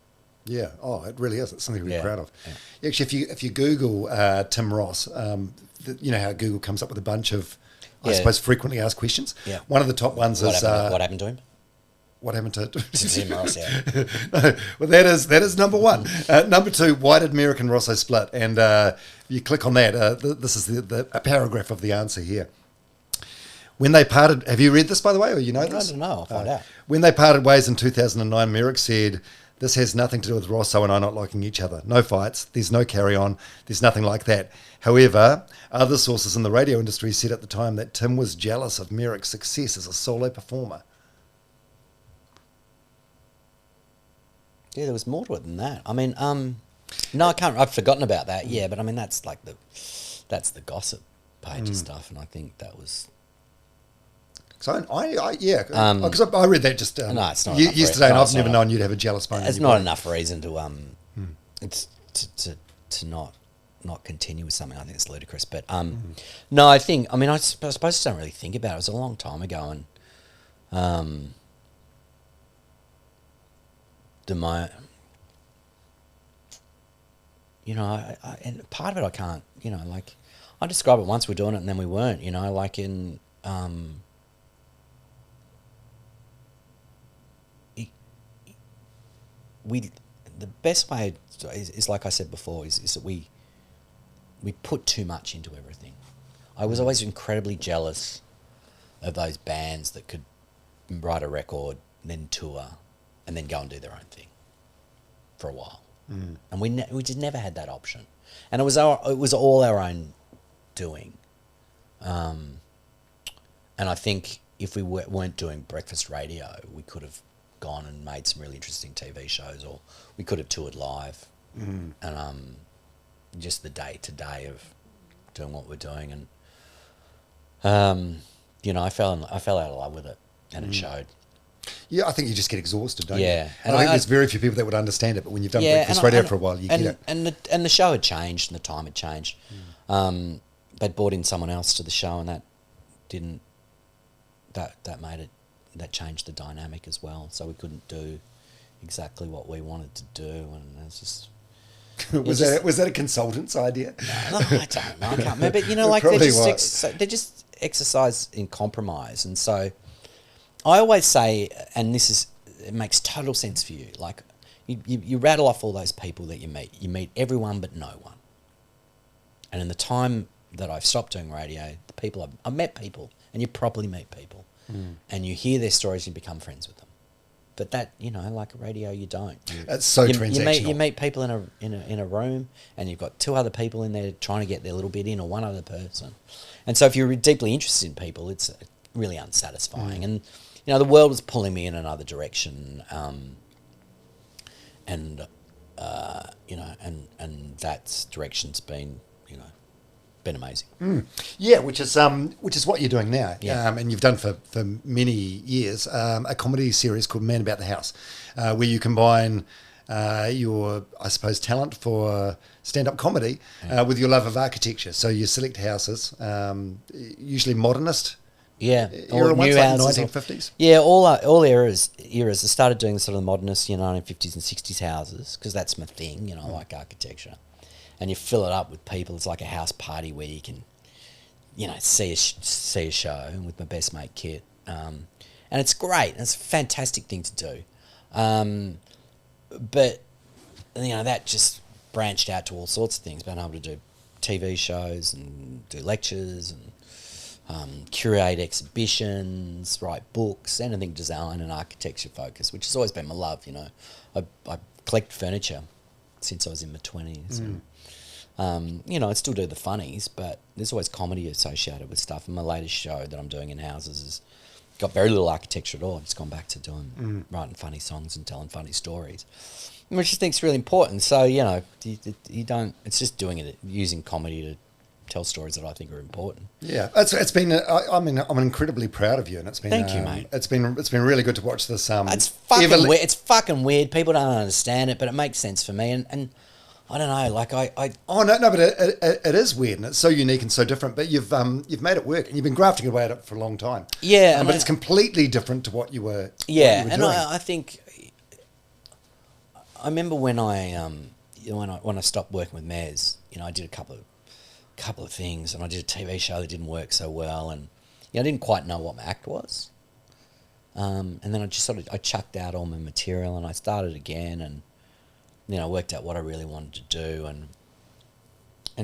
Yeah. Oh, it really is. It's something to be proud of. Yeah. Actually, if you Google Tim Ross, you know how Google comes up with a bunch of, I suppose, frequently asked questions. Yeah. One of the top ones is what happened to him? What happened to Tim Ross? Yeah. No, well, that is #1. Number 2, why did Merrick and Rosso split? And you click on that. This is a paragraph of the answer here. When they parted, have you read this, by the way, or you know this? I don't know. I'll find out. When they parted ways in 2009, Merrick said, "This has nothing to do with Rosso and I not liking each other. No fights. There's no carry on. There's nothing like that." However, other sources in the radio industry said at the time that Tim was jealous of Merrick's success as a solo performer. Yeah, there was more to it than that. I mean, no, I can't. I've forgotten about that. Yeah, but I mean, that's the gossip page of stuff, and I think that was. So because I read that just no, it's not yesterday, and I've never known you to have a jealous bone. It's not enough reason to it's to not continue with something. I think it's ludicrous, but no, I think I suppose I don't really think about it. It was a long time ago, and and part of it I can't, like I describe it once we're doing it and then we weren't, like in the best way is like I said before is that we put too much into everything. I was always incredibly jealous of those bands that could write a record, then tour, and then go and do their own thing for a while. And we just never had that option, and it was all our own doing. And I think if we weren't doing breakfast radio, we could have gone and made some really interesting TV shows, or we could have toured live, and just the day to day of doing what we're doing, and I fell out of love with it, and it showed. Yeah, I think you just get exhausted, don't you? Yeah, and I think there's very few people that would understand it, but when you've done breakfast radio for a while, you get it. And the show had changed, and the time had changed. They'd brought in someone else to the show, and that made it. That changed the dynamic as well, so we couldn't do exactly what we wanted to do, and it's just. Was that a consultant's idea? No, I don't know. I can't remember. But like they're just exercise in compromise, and so I always say, and it makes total sense for you. Like you rattle off all those people that you meet everyone but no one. And in the time that I've stopped doing radio, the people I've met people, and you properly meet people. And you hear their stories, you become friends with them. But that, like a radio, you don't. It's so transactional. You meet people in a room, and you've got two other people in there trying to get their little bit in, or one other person. And so if you're deeply interested in people, it's really unsatisfying. And the world was pulling me in another direction, and that direction's been amazing. Yeah, which is what you're doing now, and you've done for many years. A comedy series called Man About the House, where you combine your, I suppose, talent for stand-up comedy with your love of architecture. So you select houses, usually modernist. Yeah, era ones, new like houses. 1950s. Yeah, all eras. I started doing sort of the modernist, 1950s and 60s houses, because that's my thing. I like architecture. And you fill it up with people. It's like a house party where you can, see a show with my best mate Kit, and it's great. It's a fantastic thing to do, but that just branched out to all sorts of things. Being able to do TV shows and do lectures and curate exhibitions, write books, anything design and architecture focused, which has always been my love. I collect furniture. since I was in my 20s. You know, I still do the funnies, but there's always comedy associated with stuff. And my latest show that I'm doing in houses has got very little architecture at all. I've just gone back to doing writing funny songs and telling funny stories, which I think is really important. So, you know, you don't, it's just doing it, using comedy to tell stories that I think are important. Yeah, it's been. I mean, I'm incredibly proud of you, and it's been. Thank you, mate. It's been really good to watch this. It's fucking weird. It's fucking weird. People don't understand it, but it makes sense for me. And I don't know. Like I. Oh no, but it is weird, and it's so unique and so different. But you've made it work, and you've been grafting away at it for a long time. Yeah, but it's completely different to what you were. Yeah, what you were and doing. I think. I remember when I stopped working with Mez. You know, I did a couple of things, and I did a TV show that didn't work so well, and I didn't quite know what my act was. And then I just I chucked out all my material, and I started again, and worked out what I really wanted to do, and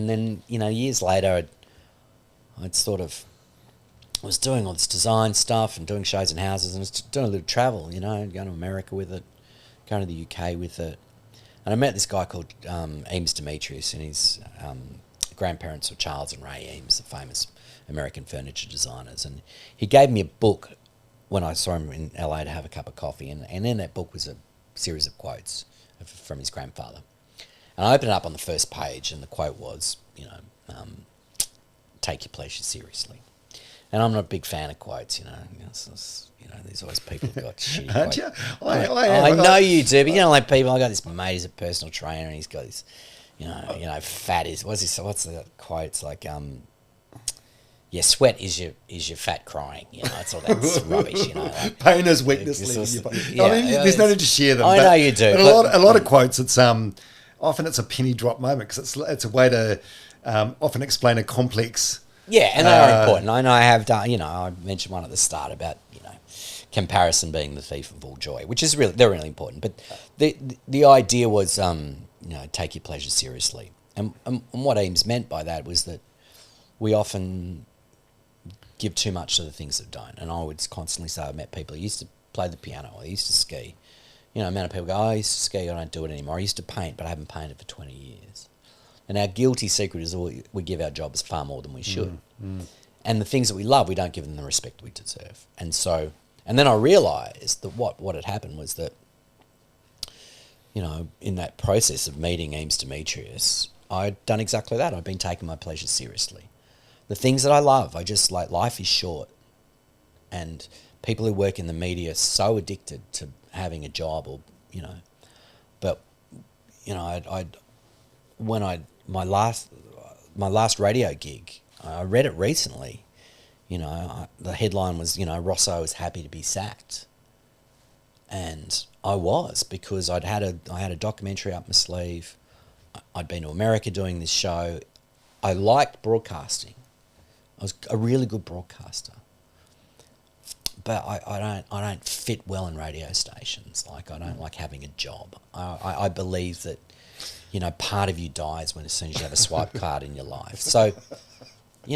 then years later, I was doing all this design stuff and doing shows in houses, and I was doing a little travel, going to America with it, going to the UK with it, and I met this guy called Eames Demetrius, and his grandparents were Charles and Ray Eames, the famous American furniture designers, and he gave me a book when I saw him in LA to have a cup of coffee, and in that book was a series of quotes from his grandfather, and I opened it up on the first page, and the quote was, take your pleasure seriously. And I'm not a big fan of quotes, there's always people who've got shitty Aren't quotes. you? I know you do, but like people, I got this mate, he's a personal trainer, and he's got this, fat is, what's the quote? It's like, sweat is your fat crying, it's all that rubbish, like, pain is weakness. There's no need to share them. I know you do. But a lot of quotes, it's often it's a penny drop moment, because it's a way to often explain a complex. Yeah, and they are important. I know I have done, I mentioned one at the start about, comparison being the thief of all joy, which is they're really important. But the idea was, take your pleasure seriously. And what Eames meant by that was that we often give too much to the things that don't. And I would constantly say, I met people who used to play the piano, or they used to ski. Amount of people go, I used to ski, I don't do it anymore. I used to paint, but I haven't painted for 20 years. And our guilty secret is we give our jobs far more than we should. And the things that we love, we don't give them the respect we deserve. And then I realised that what had happened was that, in that process of meeting Eames Demetrius, I'd done exactly that. I'd been taking my pleasure seriously. The things that I love, life is short. And people who work in the media are so addicted to having a job but, my last radio gig, I read it recently, the headline was, Rosso is happy to be sacked. And I was, because I had a documentary up my sleeve. I'd been to America doing this show. I liked broadcasting. I was a really good broadcaster. But I don't fit well in radio stations. Like, I don't like having a job. I believe that, part of you dies as soon as you have a swipe card in your life. So, to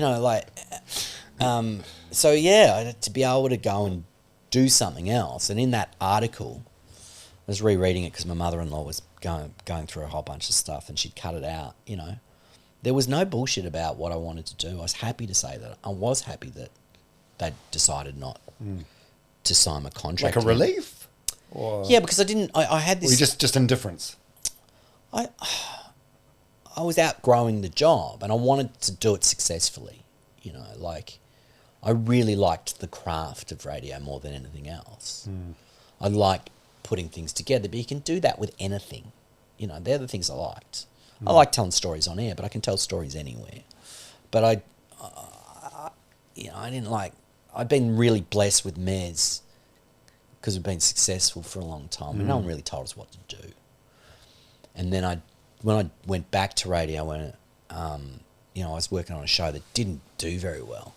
be able to go and do something else. And in that article, I was rereading it because my mother-in-law was going through a whole bunch of stuff, and she'd cut it out, There was no bullshit about what I wanted to do. I was happy to say that. I was happy that they decided not to sign my contract. Like a relief? Or yeah, because I had this... Or you just indifference? I was outgrowing the job, and I wanted to do it successfully. I really liked the craft of radio more than anything else. I liked putting things together, but you can do that with anything. They're the things I liked. I like telling stories on air, but I can tell stories anywhere. But I didn't like... I've been really blessed with Mez because we've been successful for a long time, and no one really told us what to do. And then when I went back to radio, I was working on a show that didn't do very well,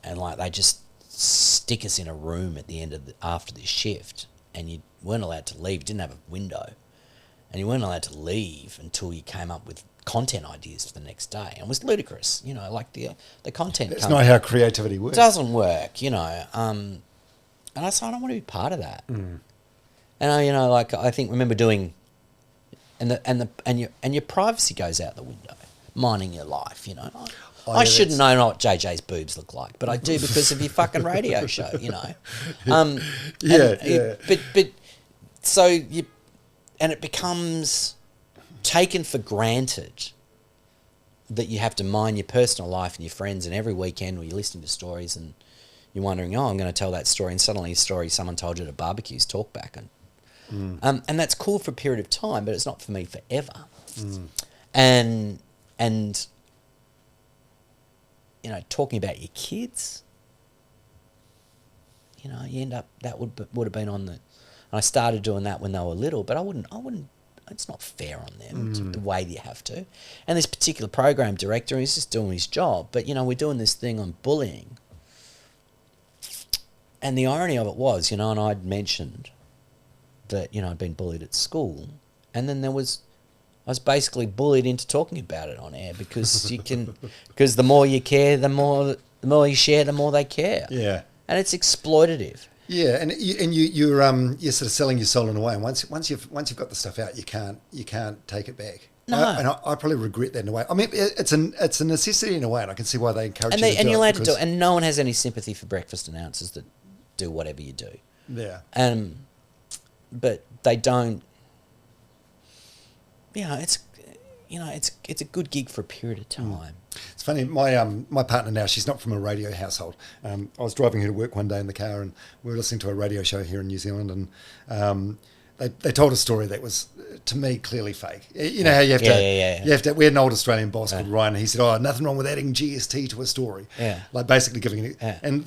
and they just stick us in a room at the end of after the shift, and you weren't allowed to leave. You didn't have a window, and you weren't allowed to leave until you came up with content ideas for the next day. And it was ludicrous, the content. It's not how creativity works. It doesn't work, and I said, I don't want to be part of that. And I think remember doing your privacy goes out the window, minding your life, you know. Oh, I shouldn't know what JJ's boobs look like, but I do because of your fucking radio show, you know. It becomes taken for granted that you have to mind your personal life and your friends, and every weekend when you're listening to stories and you're wondering, I'm going to tell that story, and suddenly a story someone told you at a barbecue's talk back, and that's cool for a period of time, but it's not for me forever. And you know, talking about your kids, you know, you end up, that would have been on the, and I started doing that when they were little, but I wouldn't, it's not fair on them, it's the way you have to. And this particular program director, he's just doing his job, but, you know, we're doing this thing on bullying. And the irony of it was, you know, and I'd mentioned that, you know, I'd been bullied at school, and then I was basically bullied into talking about it on air because because the more you care, the more you share, the more they care. Yeah. And it's exploitative. Yeah, and you're sort of selling your soul in a way. And once you've got the stuff out, you can't take it back. No. I probably regret that in a way. I mean, it's a necessity in a way, and I can see why they encourage you to do it. And you're allowed to do it, and no one has any sympathy for breakfast announcers that do whatever you do. Yeah. But they don't. It's a good gig for a period of time. It's funny, my partner now, she's not from a radio household. I was driving her to work one day in the car, and we were listening to a radio show here in New Zealand, and they told a story that was, to me, clearly fake. You know how you have to. We had an old Australian boss called Ryan, and he said, nothing wrong with adding GST to a story. Yeah. Like basically giving it. Yeah. And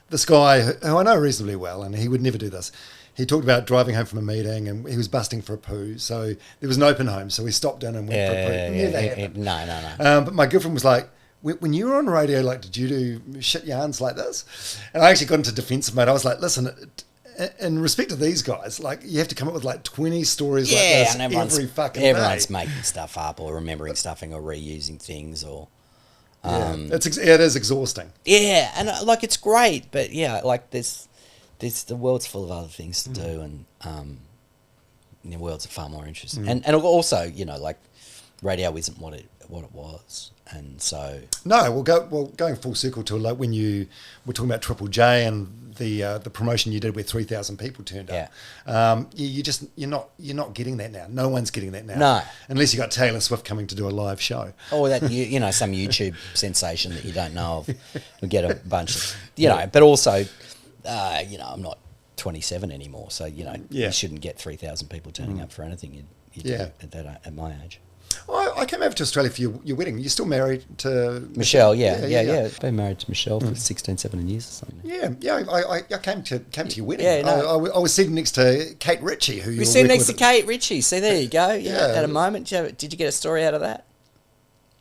this guy, who I know reasonably well, and he would never do this, he talked about driving home from a meeting, and he was busting for a poo. So there was an open home, so we stopped in and went for a poo. No. But my girlfriend was like, when you were on radio, like, did you do shit yarns like this? And I actually got into defensive mode. I was like, listen, in respect to these guys, like, you have to come up with like 20 stories like this every fucking day. Everyone's making stuff up or remembering stuff or reusing things or... it is exhausting. Yeah, and like it's great, but yeah, like there's the world's full of other things to do, and the world's far more interesting. And also, you know, like radio isn't what it was, and so going full circle to like when you were talking about Triple J and the promotion you did where 3,000 people turned up. You're not getting that now. No one's getting that now. No, unless you got Taylor Swift coming to do a live show. Or that you know, some YouTube sensation that you don't know of will get a bunch of, you know. But also, you know, I'm not 27 anymore, so you know you shouldn't get 3,000 people turning up for anything. You do at my age. I came over to Australia for your wedding. You're still married to Michelle? Yeah. Been married to Michelle for 16, 17 years or something. Yeah. I came to your wedding. Yeah, no. I was sitting next to Kate Ritchie, who you were sitting next to Kate Ritchie. See, there you go. Yeah. At a moment, did you get a story out of that?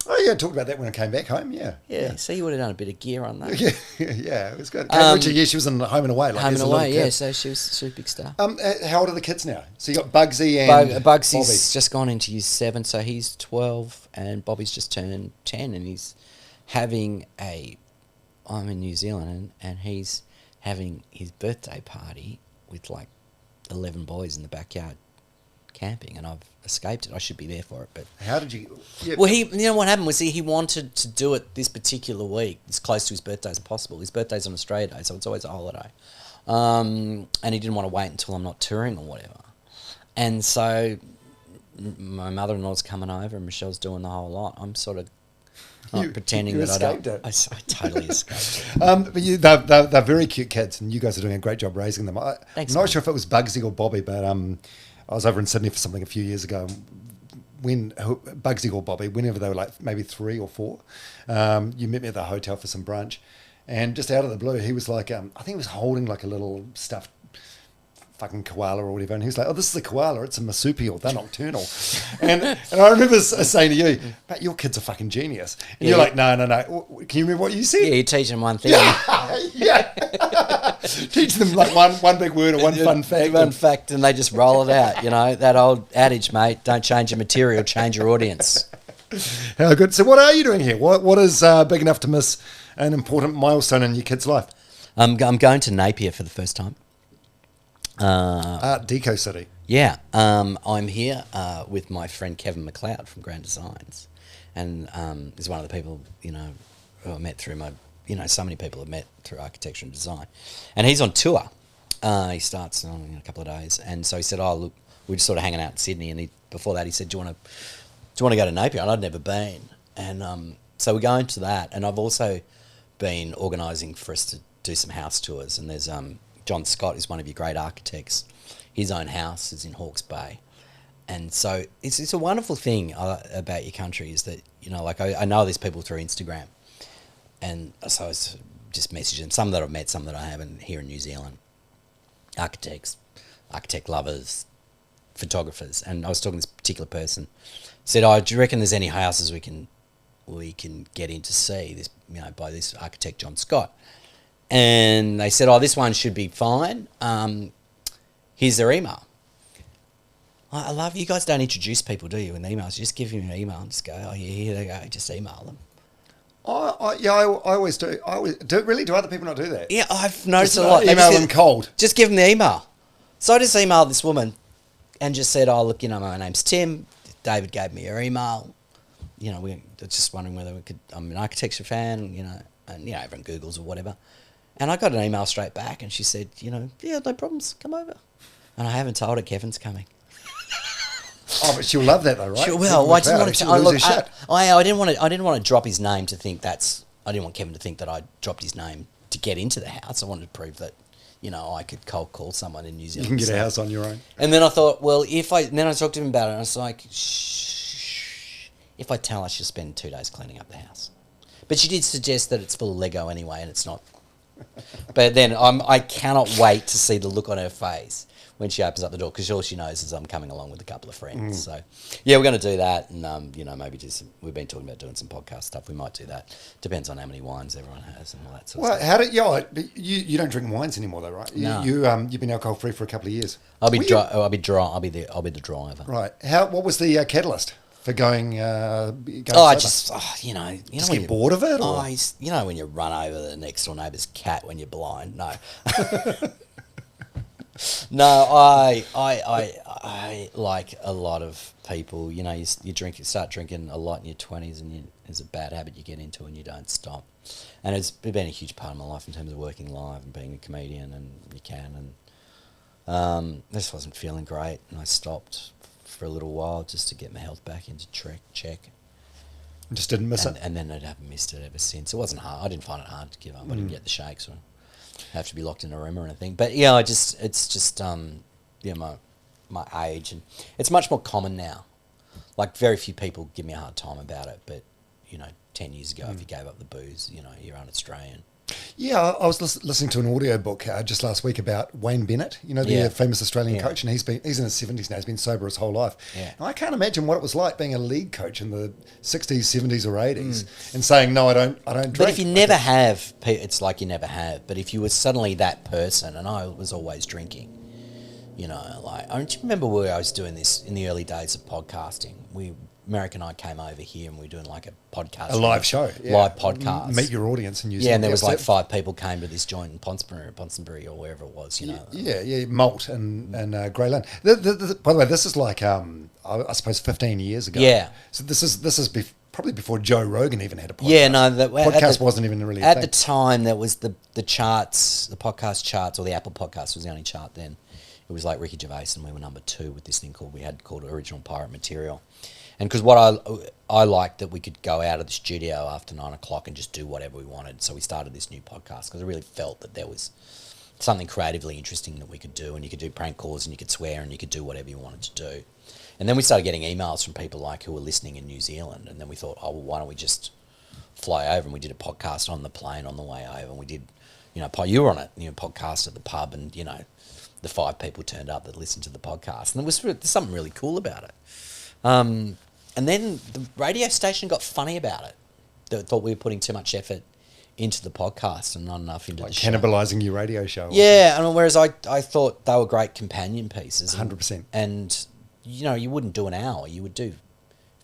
Oh yeah, I talked about that when I came back home. Yeah. So you would have done a bit of gear on that. Yeah, it was good. Kate Ritchie, she was in Home and Away. Like, Home and Away, so she was a big star. How old are the kids now? So you got Bugsy and Bugsy's Bobby. Just gone into year 7, so he's 12, and Bobby's just turned 10, and he's having I'm in New Zealand, and he's having his birthday party with like 11 boys in the backyard camping, and I've escaped it. I should be there for it, but how did you? Yeah. Well, you know what happened was he wanted to do it this particular week, as close to his birthday as possible. His birthday's on Australia Day, so it's always a holiday, and he didn't want to wait until I'm not touring or whatever. And so my mother-in-law's coming over, and Michelle's doing the whole lot. I'm sort of pretending that I don't. I totally escaped it. But they're very cute kids, and you guys are doing a great job raising them. Thanks, I'm not sure if it was Bugsy or Bobby, but I was over in Sydney for something a few years ago. When Bugsy or Bobby, whenever they were like maybe 3 or 4, you met me at the hotel for some brunch, and just out of the blue, he was like, I think he was holding like a little stuffed fucking koala or whatever, and he was like, "Oh, this is a koala. It's a marsupial. They're nocturnal." and I remember saying to you, "But your kid's a fucking genius." And you're like, "No. Can you remember what you said?" Yeah, you teach them one thing. Yeah. Teach them like one big word or one fun fact. One fact, and they just roll it out. You know, that old adage, mate, don't change your material, change your audience. How good. So what are you doing here? What is big enough to miss an important milestone in your kid's life? I'm going to Napier for the first time. Art Deco City. Yeah, I'm here with my friend Kevin McLeod from Grand Designs, and is one of the people who I met through my so many people I've met through architecture and design, and he's on tour. He starts in a couple of days, and so he said, "Oh, look, we're just sort of hanging out in Sydney." And before that, he said, "Do you want to go to Napier?" And I'd never been, and so we're going to that. And I've also been organising for us to do some house tours. And there's John Scott is one of your great architects. His own house is in Hawke's Bay, and so it's a wonderful thing about your country is that I know these people through Instagram, and so I was just messaging them. Some that I've met, some that I haven't here in New Zealand. Architects, architect lovers, photographers, and I was talking to this particular person. Said, "Oh, do you reckon there's any houses we can get in to see this? By this architect John Scott?" And they said, "Oh, this one should be fine. Here's their email." I love you guys. Don't introduce people, do you? In the emails, you just give them an email and just go, "Oh, yeah, here they go." Just email them. I always do. Really? Do other people not do that? Yeah, I've noticed a lot. Email them cold. Just give them the email. So I just emailed this woman and just said, "Oh, look, my name's Tim. David gave me your email. We're just wondering whether we could. I'm an architecture fan, and everyone Googles or whatever." And I got an email straight back, and she said, "Yeah, no problems. Come over." And I haven't told her Kevin's coming. Oh, but she'll love that though, right? I didn't want to. I didn't want to drop his name to think that's. I didn't want Kevin to think that I dropped his name to get into the house. I wanted to prove that, I could cold call someone in New Zealand. You can get a house on your own. And then I thought, well, then I talked to him about it, and I was like, shh. If I tell her, she'll spend 2 days cleaning up the house. But she did suggest that it's full of Lego anyway, and it's not. But then I cannot wait to see the look on her face when she opens up the door, because all she knows is I'm coming along with a couple of friends. So, yeah, we're going to do that, and maybe do some. We've been talking about doing some podcast stuff. We might do that. Depends on how many wines everyone has and all that sort of stuff. You don't drink wines anymore, though, right? No. You've been alcohol free for a couple of years. I'll be the driver. Right. What was the catalyst for going? I just just get bored of it. Or? When you run over the next door neighbour's cat when you're blind. No. No, I like a lot of people. You start drinking a lot in your 20s, and it's a bad habit you get into, and you don't stop. And it's been a huge part of my life in terms of working live and being a comedian, and you can. And I just wasn't feeling great, and I stopped for a little while just to get my health back into check. Just didn't miss it, and then I haven't missed it ever since. It wasn't hard. I didn't find it hard to give up. I didn't get the shakes or have to be locked in a room or anything. But yeah, it's just my age, and it's much more common now. Like, very few people give me a hard time about it, but 10 years ago, if you gave up the booze, you're un-Australian. Yeah, I was listening to an audio book just last week about Wayne Bennett, the famous Australian coach, and he's in his 70s now. He's been sober his whole life. Yeah. And I can't imagine what it was like being a league coach in the 60s, 70s, or 80s and saying, "No, I don't drink." But if you never have, it's like you never have. But if you were suddenly that person, and I was always drinking, I don't remember where I was doing this in the early days of podcasting. Merrick and I came over here, and we were doing like a podcast. A live show. Yeah. Live podcast. Meet your audience in New Zealand. Yeah, and there was like 5 people came to this joint in Ponsonbury or wherever it was, Yeah, Malt and Greyland. By the way, this is like, I suppose 15 years ago. Yeah. So this is probably before Joe Rogan even had a podcast. Yeah, no. Podcast wasn't even really a at thing. the time, there was the charts, the podcast charts, or the Apple podcast was the only chart then. It was like Ricky Gervais, and we were number 2 with this thing called Original Pirate Material. And because what I liked that we could go out of the studio after 9 o'clock and just do whatever we wanted. So we started this new podcast because I really felt that there was something creatively interesting that we could do, and you could do prank calls, and you could swear, and you could do whatever you wanted to do. And then we started getting emails from people who were listening in New Zealand, and then we thought, why don't we just fly over? And we did a podcast on the plane on the way over, and we did, you were on it, podcast at the pub, and the 5 people turned up that listened to the podcast, and there's something really cool about it. And then the radio station got funny about it. They thought we were putting too much effort into the podcast and not enough into the show. Cannibalising your radio show. Yeah, and whereas I thought they were great companion pieces. 100%. And you wouldn't do an hour. You would do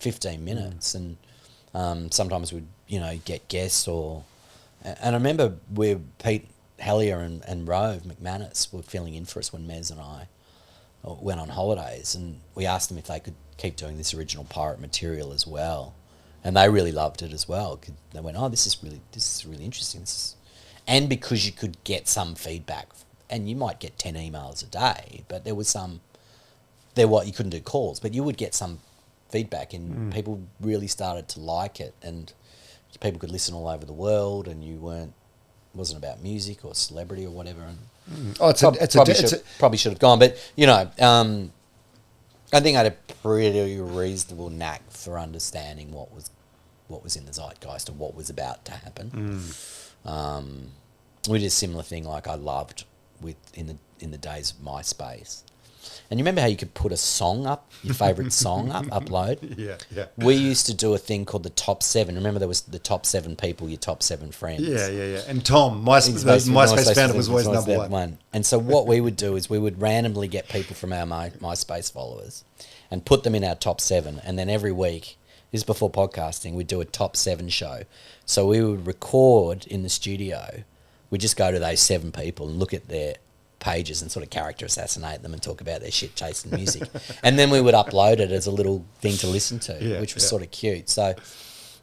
15 minutes. And sometimes we'd, get guests or... And I remember Pete Hellier and Rove McManus were filling in for us when Mez and I went on holidays, and we asked them if they could keep doing this original pirate material as well, and they really loved it as well. They went, "Oh, this is really interesting." And because you could get some feedback, and you might get 10 emails a day, but there was you couldn't do calls, but you would get some feedback, and people really started to like it, and people could listen all over the world, and wasn't about music or celebrity or whatever. And probably should have gone, but I think I had a pretty reasonable knack for understanding what was in the zeitgeist and what was about to happen. We did a similar thing, like I loved in the days of MySpace. And you remember how you could put a song up, your favourite song upload? Yeah. We used to do a thing called the top 7. Remember there was the top 7 people, your top 7 friends. Yeah. And Tom, MySpace founder, was always number one. And so what we would do is we would randomly get people from our MySpace followers and put them in our top 7. And then every week, this is before podcasting, we'd do a top 7 show. So we would record in the studio. We'd just go to those 7 people and look at their pages and sort of character assassinate them and talk about their shit taste in music. And then we would upload it as a little thing to listen to, which was sort of cute. So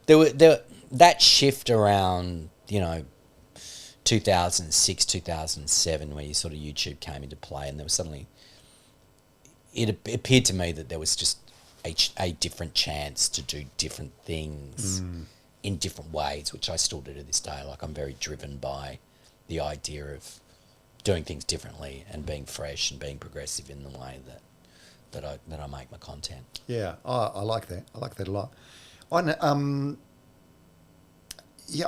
there that shift around, 2006, 2007, where YouTube came into play, and there was suddenly, it appeared to me that there was just a different chance to do different things in different ways, which I still do to this day. Like, I'm very driven by the idea of doing things differently and being fresh and being progressive in the way that I make my content. Yeah, I like that. I like that a lot. I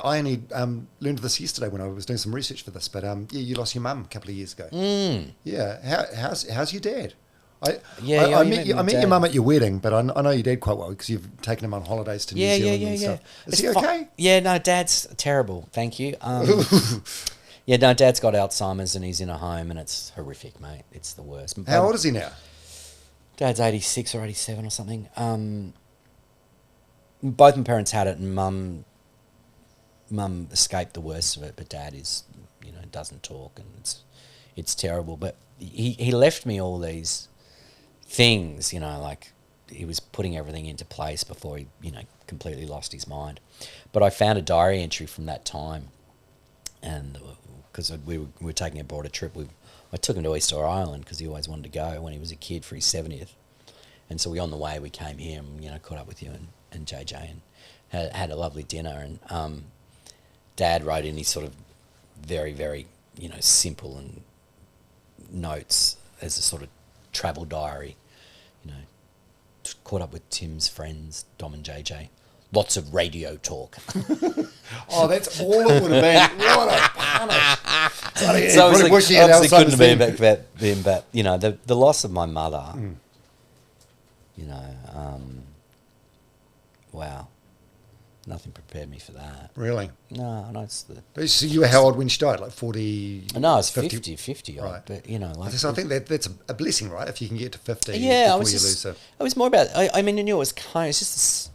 only learned this yesterday when I was doing some research for this. But you lost your mum a couple of years ago. Yeah, how's your dad? I met your mum at your wedding, but I know your dad quite well because you've taken him on holidays to New Zealand and stuff. Is he okay? Yeah, no, Dad's terrible. Thank you. Yeah, no, Dad's got Alzheimer's and he's in a home, and it's horrific, mate. It's the worst. How old is he now? Dad's 86 or 87 or something. Both my parents had it, and Mum escaped the worst of it, but Dad doesn't talk, and it's terrible. But he left me all these things, like he was putting everything into place before he, completely lost his mind. But I found a diary entry from that time, and because we were taking a broader trip, I took him to Easter Island because he always wanted to go when he was a kid for his 70th. And so on the way we came here and, caught up with you and JJ and had a lovely dinner. And Dad wrote in his sort of very, very, simple and notes as a sort of travel diary, caught up with Tim's friends, Dom and JJ. Lots of radio talk. Oh, that's all it would have been. What a punish. So obviously couldn't have been about him, but, the loss of my mother, wow, nothing prepared me for that. Really? No, it's the... So you were how old when she died? Like 40? No, it's 50 odd. Right. But, So I think that's a blessing, right? If you can get to 50 before you lose her. I was more about... I knew it was kind of... It's just this...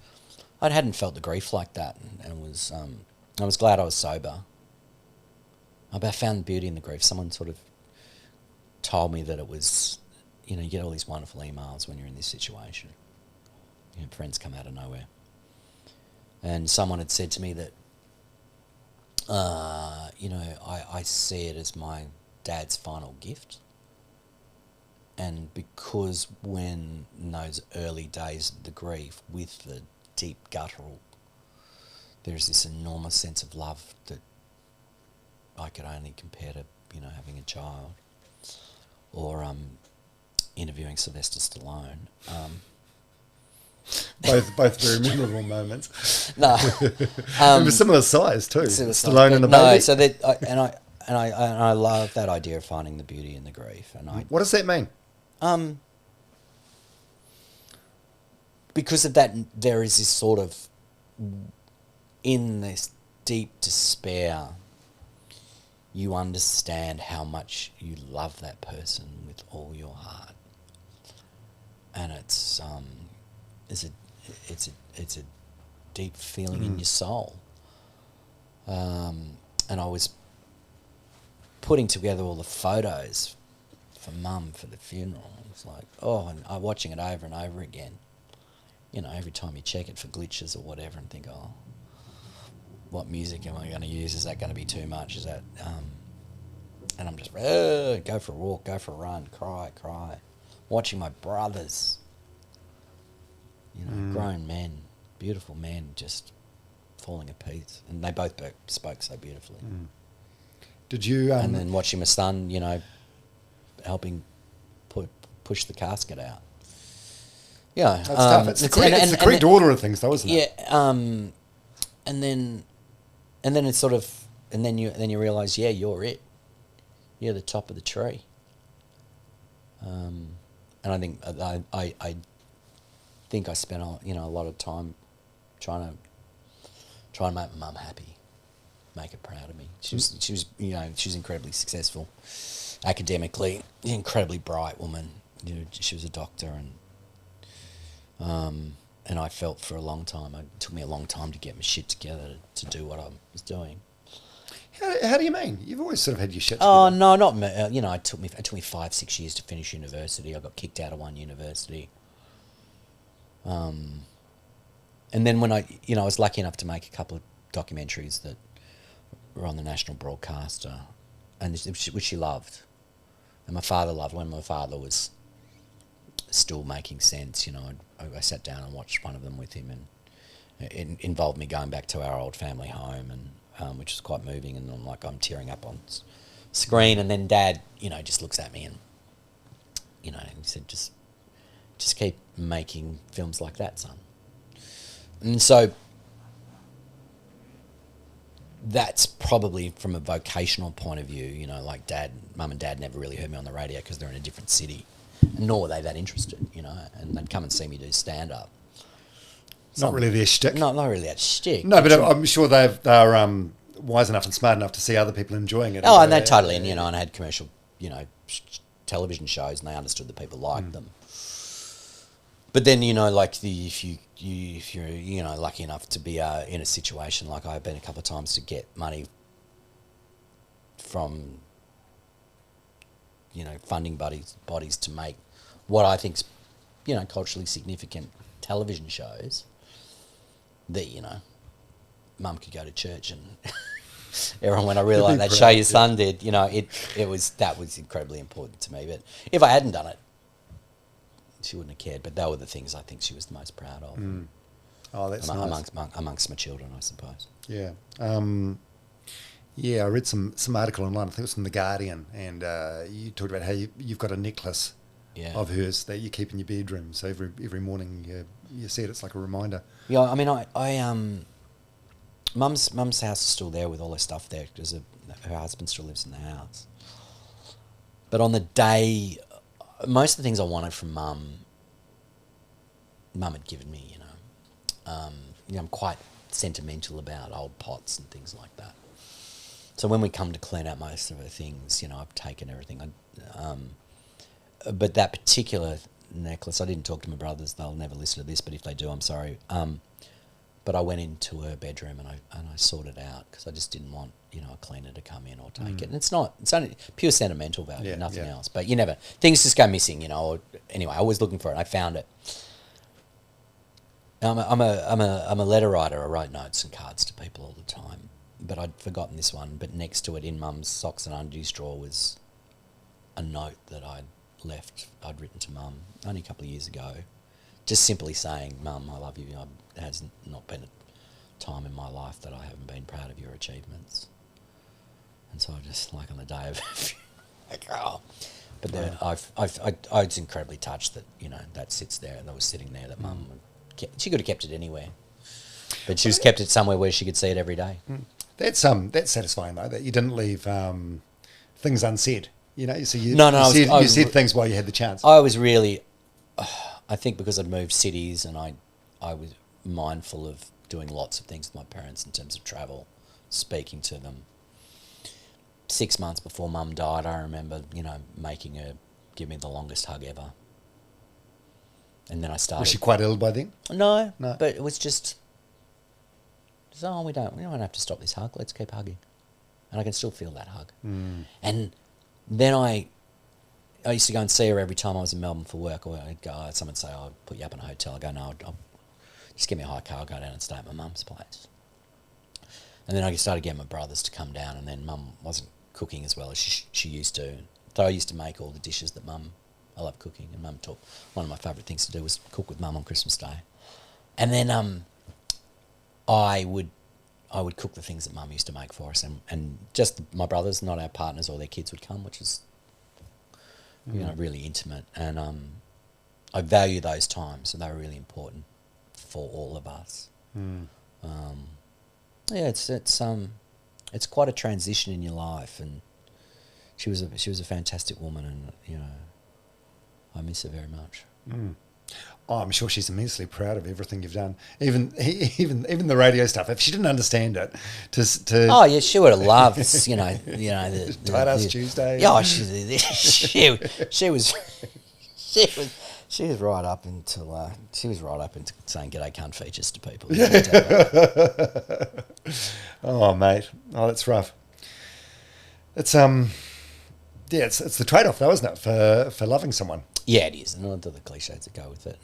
I hadn't felt the grief like that, and was I was glad I was sober. I found the beauty in the grief. Someone sort of told me that it was, you get all these wonderful emails when you're in this situation. Friends come out of nowhere. And someone had said to me that, I see it as my dad's final gift. And because when in those early days of the grief, with the deep guttural, there's this enormous sense of love that I could only compare to, having a child or interviewing Sylvester Stallone. Both very memorable moments. No, it was similar size too. Stallone and the baby. No, so that I love that idea of finding the beauty in the grief. And what does that mean? Because of that, there is this sort of, in this deep despair, you understand how much you love that person with all your heart, and it's a deep feeling in your soul. And I was putting together all the photos for Mum for the funeral. It's like, and I'm watching it over and over again. You know, every time you check it for glitches or whatever and think, what music am I going to use? Is that going to be too much? Is that... and I'm just, go for a walk, go for a run, cry. Watching my brothers, you know, grown men, beautiful men, just falling apart. And they both spoke so beautifully. Did you... and then watching my son, you know, helping push the casket out. Yeah. That's tough. It's the correct order of things, though, isn't it? Yeah. And then it's sort of... And then you realise, you're it. You're the top of the tree. And I think I spent a lot of time trying to make my mum happy, make her proud of me. She was incredibly successful academically, incredibly bright woman. You know, she was a doctor, and I felt for a long time. It took me a long time to get my shit together to do what I was doing. How do you mean? You've always sort of had your shit together. Oh no, not me. It took me 5-6 years to finish university. I got kicked out of one university. And then when I was lucky enough to make a couple of documentaries that were on the national broadcaster, and which she loved, and my father loved. When my father was still making sense, I sat down and watched one of them with him, and it involved me going back to our old family home, and which was quite moving. And I'm tearing up on screen, and then Dad, just looks at me and, and he said, just keep making films like that, son. And so that's probably from a vocational point of view, like Mum and Dad never really heard me on the radio because they're in a different city, nor were they that interested, and they'd come and see me do stand-up. Not really their shtick. Not really that shtick. No, but I'm sure they're wise enough and smart enough to see other people enjoying it. Oh, and they totally, and I had commercial, television shows, and they understood that people liked them. But then, if you're lucky enough to be in a situation like I've been a couple of times to get money from, funding bodies to make what I think's, culturally significant television shows, that, Mum could go to church and everyone went, I really like that show your son did. That was incredibly important to me. But if I hadn't done it, she wouldn't have cared. But they were the things I think she was the most proud of. Oh, that's nice. Amongst my children, I suppose. Yeah. I read some article online, I think it was from The Guardian, and you talked about how you've got a necklace of hers that you keep in your bedroom. So every morning you see it, it's like a reminder. Yeah, I mean, I Mum's house is still there with all her stuff there because her husband still lives in the house. But on the day, most of the things I wanted from Mum had given me, I'm quite sentimental about old pots and things like that. So when we come to clean out most of her things, I've taken everything. But that particular necklace, I didn't talk to my brothers. They'll never listen to this, but if they do, I'm sorry. But I went into her bedroom and I sorted it out because I just didn't want, a cleaner to come in or take it. And it's only pure sentimental value, nothing else. But things just go missing, or anyway, I was looking for it. I found it. I'm a letter writer. I write notes and cards to people all the time. But I'd forgotten this one. But next to it in Mum's socks and undies drawer was a note that I'd written to Mum only a couple of years ago. Just simply saying, Mum, I love you. There has not been a time in my life that I haven't been proud of your achievements. And so I just, on the day of But then I was incredibly touched that, that sits there and that was sitting there, that Mum, she could have kept it anywhere. But she was kept it somewhere where she could see it every day. That's satisfying, though, that you didn't leave things unsaid. You said things while you had the chance. I was really... I think because I'd moved cities and I was mindful of doing lots of things with my parents in terms of travel, speaking to them. 6 months before Mum died, I remember, making her give me the longest hug ever. And then I started... Was she quite ill by then? No. But it was just we don't have to stop this hug. Let's keep hugging. and I can still feel that hug. And then I used to go and see her every time I was in Melbourne for work, or I'd go, someone would say, I'll put you up in a hotel. I go, no, I'll just get me a hire car, I'll go down and stay at my mum's place. And then I started getting my brothers to come down, and then Mum wasn't cooking as well as she used to. So I used to make all the dishes that I love cooking, and Mum taught, one of my favourite things to do was cook with Mum on Christmas Day. And then I would cook the things that Mum used to make for us, and just my brothers, not our partners or their kids, would come, which is really intimate. And I value those times, and they were really important for all of us. It's quite a transition in your life, and she was a fantastic woman, and I miss her very much. Oh, I'm sure she's immensely proud of everything you've done. Even the radio stuff. If she didn't understand it, oh yeah, she would have loved the Tight Ass Tuesday. Yeah, she was right up until saying "G'day cunt" features to people. Oh mate, oh that's rough. It's it's the trade-off though, isn't it, for loving someone? Yeah, it is, and all the cliches that go with it.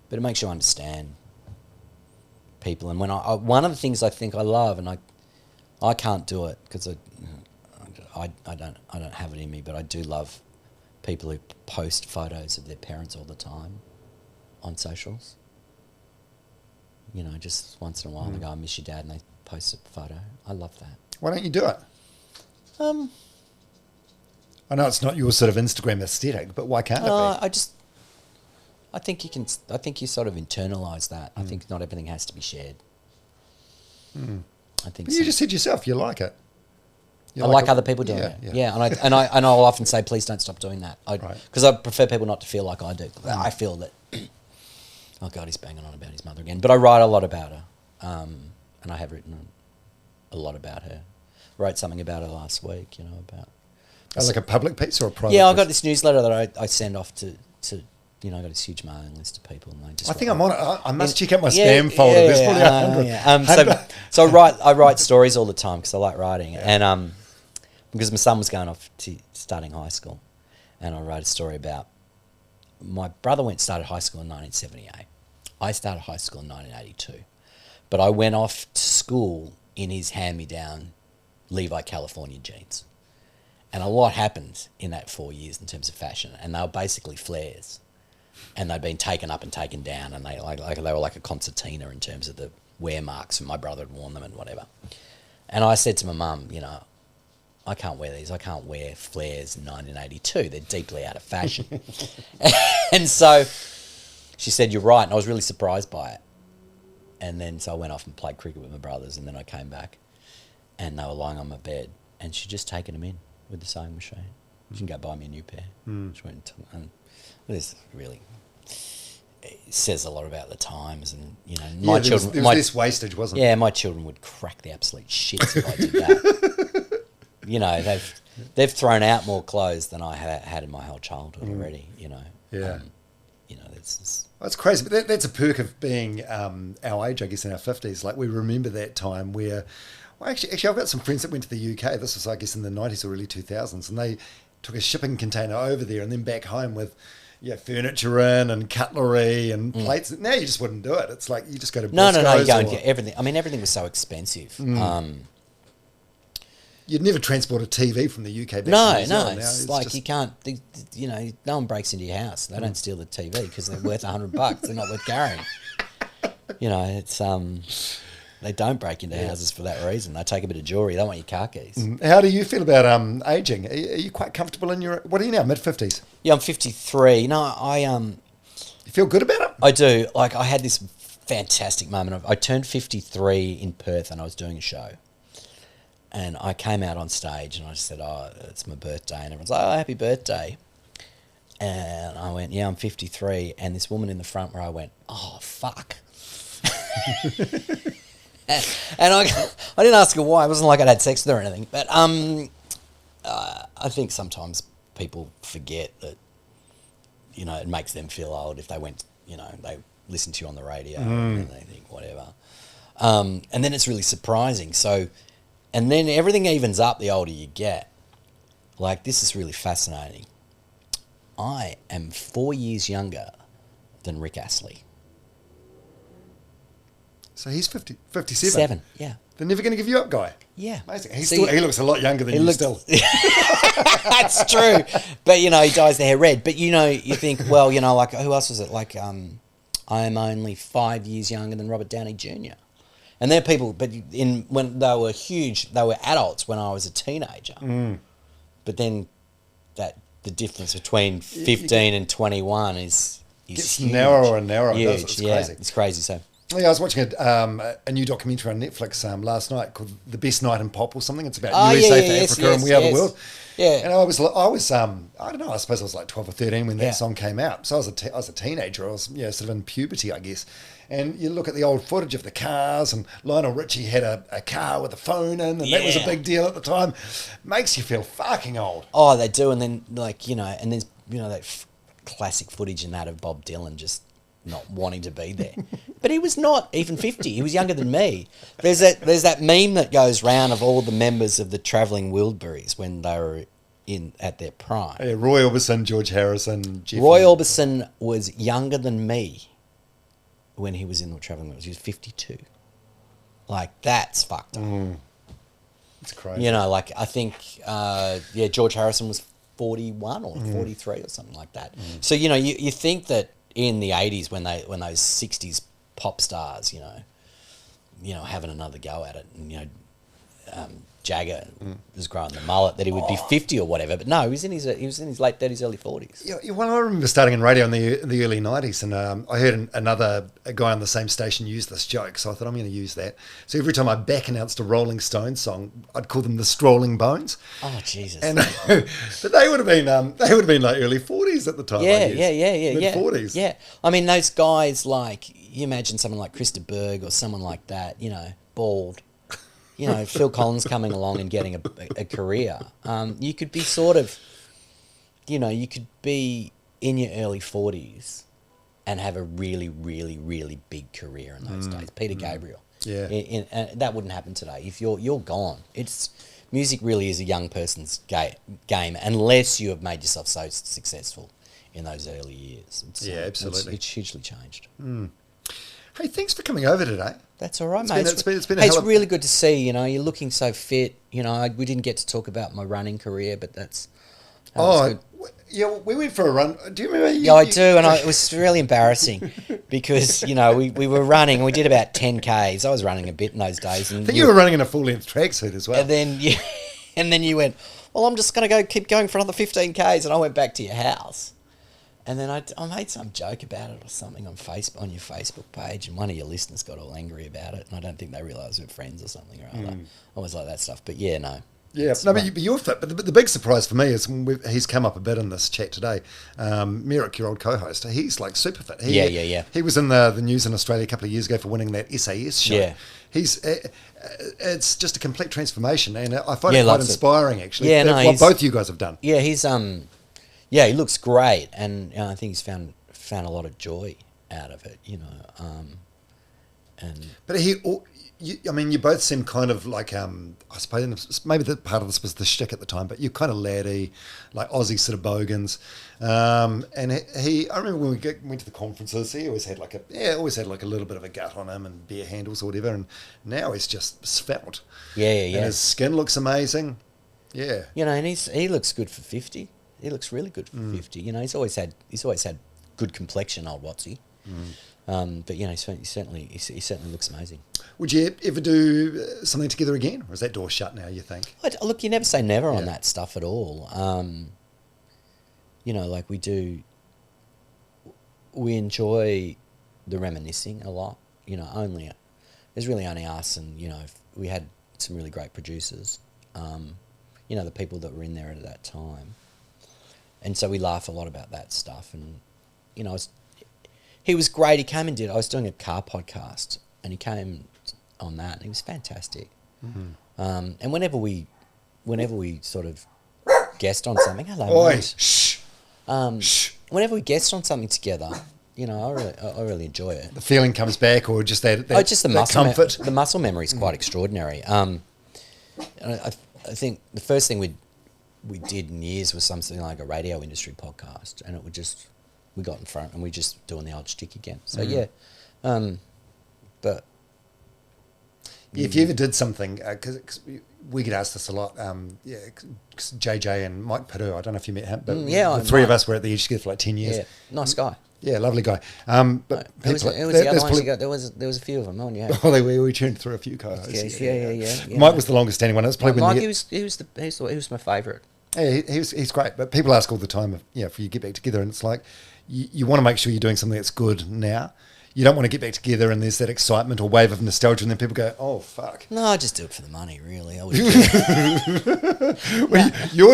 But it makes you understand people. And when one of the things I think I love, and I can't do it because I don't have it in me, but I do love people who post photos of their parents all the time on socials. Just once in a while they go, "I miss your dad," and they post a photo. I love that. Why don't you do it? I know it's not your sort of Instagram aesthetic, but why can't it be? I think you can. I think you sort of internalise that. I think not everything has to be shared. I think. But you just said yourself you like it. I like other people doing it. Yeah, and I'll often say, please don't stop doing that. Because I prefer people not to feel like I do. I feel that. Oh God, he's banging on about his mother again. But I write a lot about her, and I have written a lot about her. Wrote something about her last week. About. Like a public piece or a private? Yeah, piece? I got this newsletter that I send off to I got this huge mailing list of people, and they just. I think I'm on it. I must check out my spam folder. There's probably 100. So I write stories all the time because I like writing, and because my son was going off to starting high school, and I wrote a story about my brother started high school in 1978. I started high school in 1982, but I went off to school in his hand-me-down Levi California jeans. And a lot happened in that 4 years in terms of fashion, and they were basically flares, and they'd been taken up and taken down, and they were like a concertina in terms of the wear marks, and my brother had worn them and whatever. And I said to my mum, I can't wear these. I can't wear flares in 1982. They're deeply out of fashion. And so she said, "You're right," and I was really surprised by it. And then so I went off and played cricket with my brothers, and then I came back, and they were lying on my bed, and she'd just taken them in with the sewing machine. She can go buy me a new pair. She went and this really says a lot about the times, and my children. There was this wastage, wasn't it? Yeah, my children would crack the absolute shits if I did that. They've thrown out more clothes than I had in my whole childhood already. Yeah. That's crazy, but that's a perk of being our age, I guess, in our 50s. Like we remember that time where. Well, actually, I've got some friends that went to the UK. This was, I guess, in the 90s or early 2000s, and they took a shipping container over there and then back home with furniture in and cutlery and plates. Now you just wouldn't do it. It's like you just go to No, you go and get everything. I mean, everything was so expensive. You'd never transport a TV from the UK back to New Zealand. It's like you can't, no one breaks into your house. They don't steal the TV because they're worth $100. They're not worth carrying. It's... They don't break into houses for that reason. They take a bit of jewellery. They want your car keys. How do you feel about ageing? Are you quite comfortable in your... What are you now, mid-50s? Yeah, I'm 53. No, You feel good about it? I do. Like, I had this fantastic moment. I turned 53 in Perth and I was doing a show. And I came out on stage and I just said, it's my birthday. And everyone's like, happy birthday. And I went, I'm 53. And this woman in the front row went, fuck. And I didn't ask her why. It wasn't like I'd had sex with her or anything. But I think sometimes people forget that, it makes them feel old if they went, they listen to you on the radio and they think whatever. And then it's really surprising. So And then everything evens up the older you get. Like, this is really fascinating. I am 4 years younger than Rick Astley. So he's 57. 7, yeah. They're never going to give you up, guy. Yeah. Amazing. He looks a lot younger than you still. That's true. But, you know, he dyes the hair red. But, you know, you think, well, you know, like, who else was it? Like, I am only 5 years younger than Robert Downey Jr. And they're people, but when they were huge, they were adults when I was a teenager. Mm. But then the difference between 15 and 21 is gets huge. narrower and narrower. Huge, It's crazy. It's crazy. So yeah, I was watching a new documentary on Netflix last night called "The Best Night in Pop" or something. It's about USA for Africa and We Are the World. Yeah, and I was I don't know. I suppose I was like 12 or 13 when that song came out. So I was a teenager. I was sort of in puberty, I guess. And you look at the old footage of the cars, and Lionel Richie had a car with a phone in, and that was a big deal at the time. Makes you feel fucking old. Oh, they do. And then, like, you know, and there's, you know, that classic footage in that of Bob Dylan just not wanting to be there. But he was not even 50. He was younger than me. There's that meme that goes round of all the members of the Travelling Wilburys when they were at their prime. Yeah, Roy Orbison, George Harrison, Jeff. Roy Orbison was younger than me when he was in the Travelling Wilburys. He was 52. Like, that's fucked up. It's crazy. You know, like, I think, George Harrison was 41 or 43 or something like that. So, you know, you think that in the 80s when those 60s pop stars, you know, having another go at it, and, you know, Jagger was growing the mullet, that he would be 50 or whatever. But no, he was in his late 30s, early 40s. Yeah, well, I remember starting in radio in the early 90s, and I heard a guy on the same station use this joke, so I thought I'm going to use that. So every time I back announced a Rolling Stones song, I'd call them the Strolling Bones. Oh, Jesus! And but they would have been like early 40s at the time. Yeah, mid 40s. Yeah, I mean, those guys, like, you imagine someone like Krista Berg or someone like that, you know, bald. You know, Phil Collins coming along and getting a career. You could be sort of, you know, you could be in your early 40s and have a really, really, really big career in those days. Peter Gabriel. Yeah. That wouldn't happen today. If you're gone. Music really is a young person's game unless you have made yourself so successful in those early years. Absolutely. It's hugely changed. Hey, thanks for coming over today. That's all right, mate. It's really good to see. You know, you're looking so fit. You know, we didn't get to talk about my running career, but that's. Good. Yeah, we went for a run. Do you remember? I do, and it was really embarrassing because, you know, we were running. We did about 10 Ks. I was running a bit in those days. And I think you were running in a full-length tracksuit as well. And then you went, well, I'm just going to keep going for another 15 Ks, and I went back to your house. And then I made some joke about it or something on your Facebook page, and one of your listeners got all angry about it, and I don't think they realised we were friends or something or other. I always like that stuff, but yeah, no. Yeah, no, but you're fit. But the big surprise for me is he's come up a bit in this chat today. Merrick, your old co-host, he's like super fit. He was in the news in Australia a couple of years ago for winning that SAS show. Yeah. It's just a complete transformation, and I find it quite inspiring, actually. Yeah, what both you guys have done. Yeah, he looks great, and I think he's found a lot of joy out of it, you know. But you both seem kind of like, I suppose maybe the part of this was the shtick at the time, but you're kind of laddie, like Aussie sort of bogans. And I remember when we went to the conferences, he always had like a little bit of a gut on him and beer handles or whatever. And now he's just svelte. Yeah. And his skin looks amazing. Yeah. You know, and he looks good for 50. He looks really good for 50. You know, he's always had good complexion, old Wattsy. But you know, he certainly looks amazing. Would you ever do something together again, or is that door shut now, you think? Look, you never say never on that stuff at all. You know, like we enjoy the reminiscing a lot. You know, there's really only us, and you know, we had some really great producers. You know, the people that were in there at that time. And so we laugh a lot about that stuff. And, you know, he was great. He came and I was doing a car podcast, and he came on that, and he was fantastic. And whenever we sort of guest on something, Shh. Whenever we guest on something together, you know, I really enjoy it. The feeling comes back, or just that just the muscle comfort? The muscle memory is quite extraordinary. I think the first thing we did in years was something like a radio industry podcast, and we got in front and we just doing the old shtick again. So but if you ever did something, because we get asked this a lot, 'cause JJ and Mike Padu, I don't know if you met him, but the three of us were at the Edge together for like 10 years. Yeah, nice guy. Yeah, lovely guy. But Who was the other ones you got? There was a few of them, weren't you? Oh, we turned through a few co-hosts. Yeah. Mike was the longest standing one. It was probably Mike, he was my favourite. Yeah, he's great. But people ask all the time if you get back together, and it's like you want to make sure you're doing something that's good now. You don't want to get back together and there's that excitement or wave of nostalgia, and then people go, "Oh fuck!" No, I just do it for the money, really. I wouldn't. Well,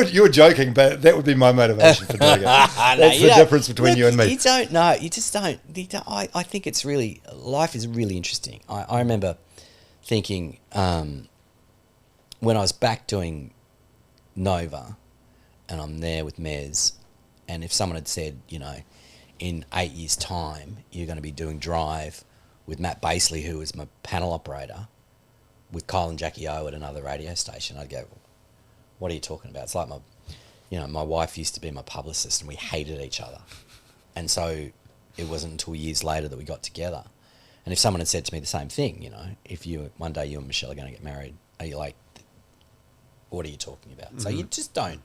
you're joking, but that would be my motivation for doing it. That's the difference between you and me. You don't know. You just don't. I think it's really, life is really interesting. I remember thinking when I was back doing Nova, and I'm there with Mez, and if someone had said, in 8 years' time, you're going to be doing Drive with Matt Basley, who was my panel operator, with Kyle and Jackie O at another radio station, I'd go, what are you talking about? It's like my wife used to be my publicist and we hated each other. And so it wasn't until years later that we got together. And if someone had said to me the same thing, if one day you and Michelle are going to get married, are you like, what are you talking about? Mm-hmm. So you just don't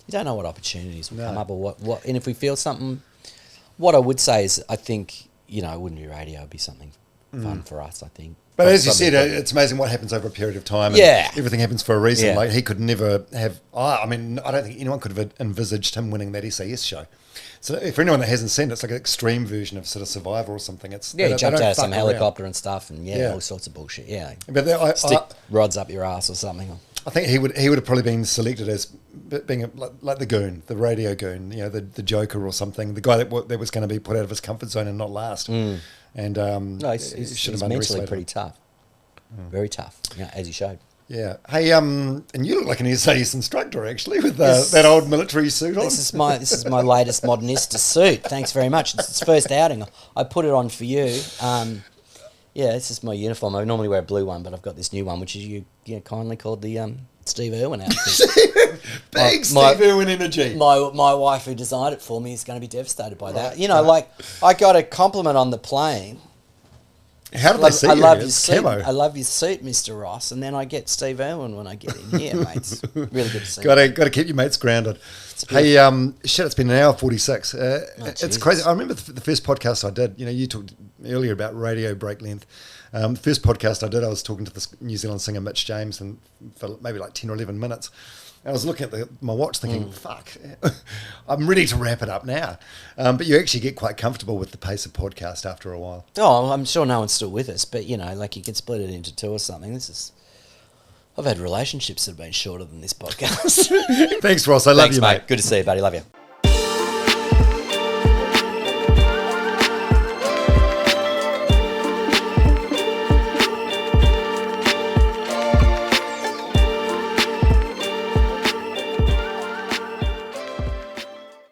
know what opportunities will come up or what, and if we feel something. What I would say is, I think, it wouldn't be radio, it'd be something fun for us, I think. But as you said, it's amazing what happens over a period of time. And everything happens for a reason. Yeah. Like, he could never have... I don't think anyone could have envisaged him winning that SAS show. So for anyone that hasn't seen it, it's like an extreme version of sort of Survivor or something. He jumped out of some helicopter and stuff and, all sorts of bullshit, But stick rods up your ass or something. I think he would have probably been selected as being like the goon, the radio goon, the Joker or something, the guy that was going to be put out of his comfort zone and not last. And he's mentally pretty tough, very tough, as he showed. Yeah. Hey, and you look like an SAS instructor actually with that old military suit on. This is my latest modernista suit. Thanks very much. It's its first outing. I put it on for you. This is my uniform. I normally wear a blue one, but I've got this new one, which is you kindly called the Steve Irwin outfit. Big Steve Irwin energy. My wife who designed it for me is going to be devastated by that. I got a compliment on the plane. How did they see you? I love your suit. I love your suit, Mr. Ross. And then I get Steve Irwin when I get in here, mates. Really good to see you. Got to keep your mates grounded. Hey, it's been an hour 46. It's crazy. I remember the first podcast I did. You talked earlier about radio break length. The first podcast I did, I was talking to this New Zealand singer Mitch James, and for maybe like 10 or 11 minutes. I was looking at my watch thinking, fuck, I'm ready to wrap it up now. But you actually get quite comfortable with the pace of podcast after a while. Oh, I'm sure no one's still with us, but, you can split it into two or something. I've had relationships that have been shorter than this podcast. Thanks, Ross. I love you, mate. Good to see you, buddy. Love you.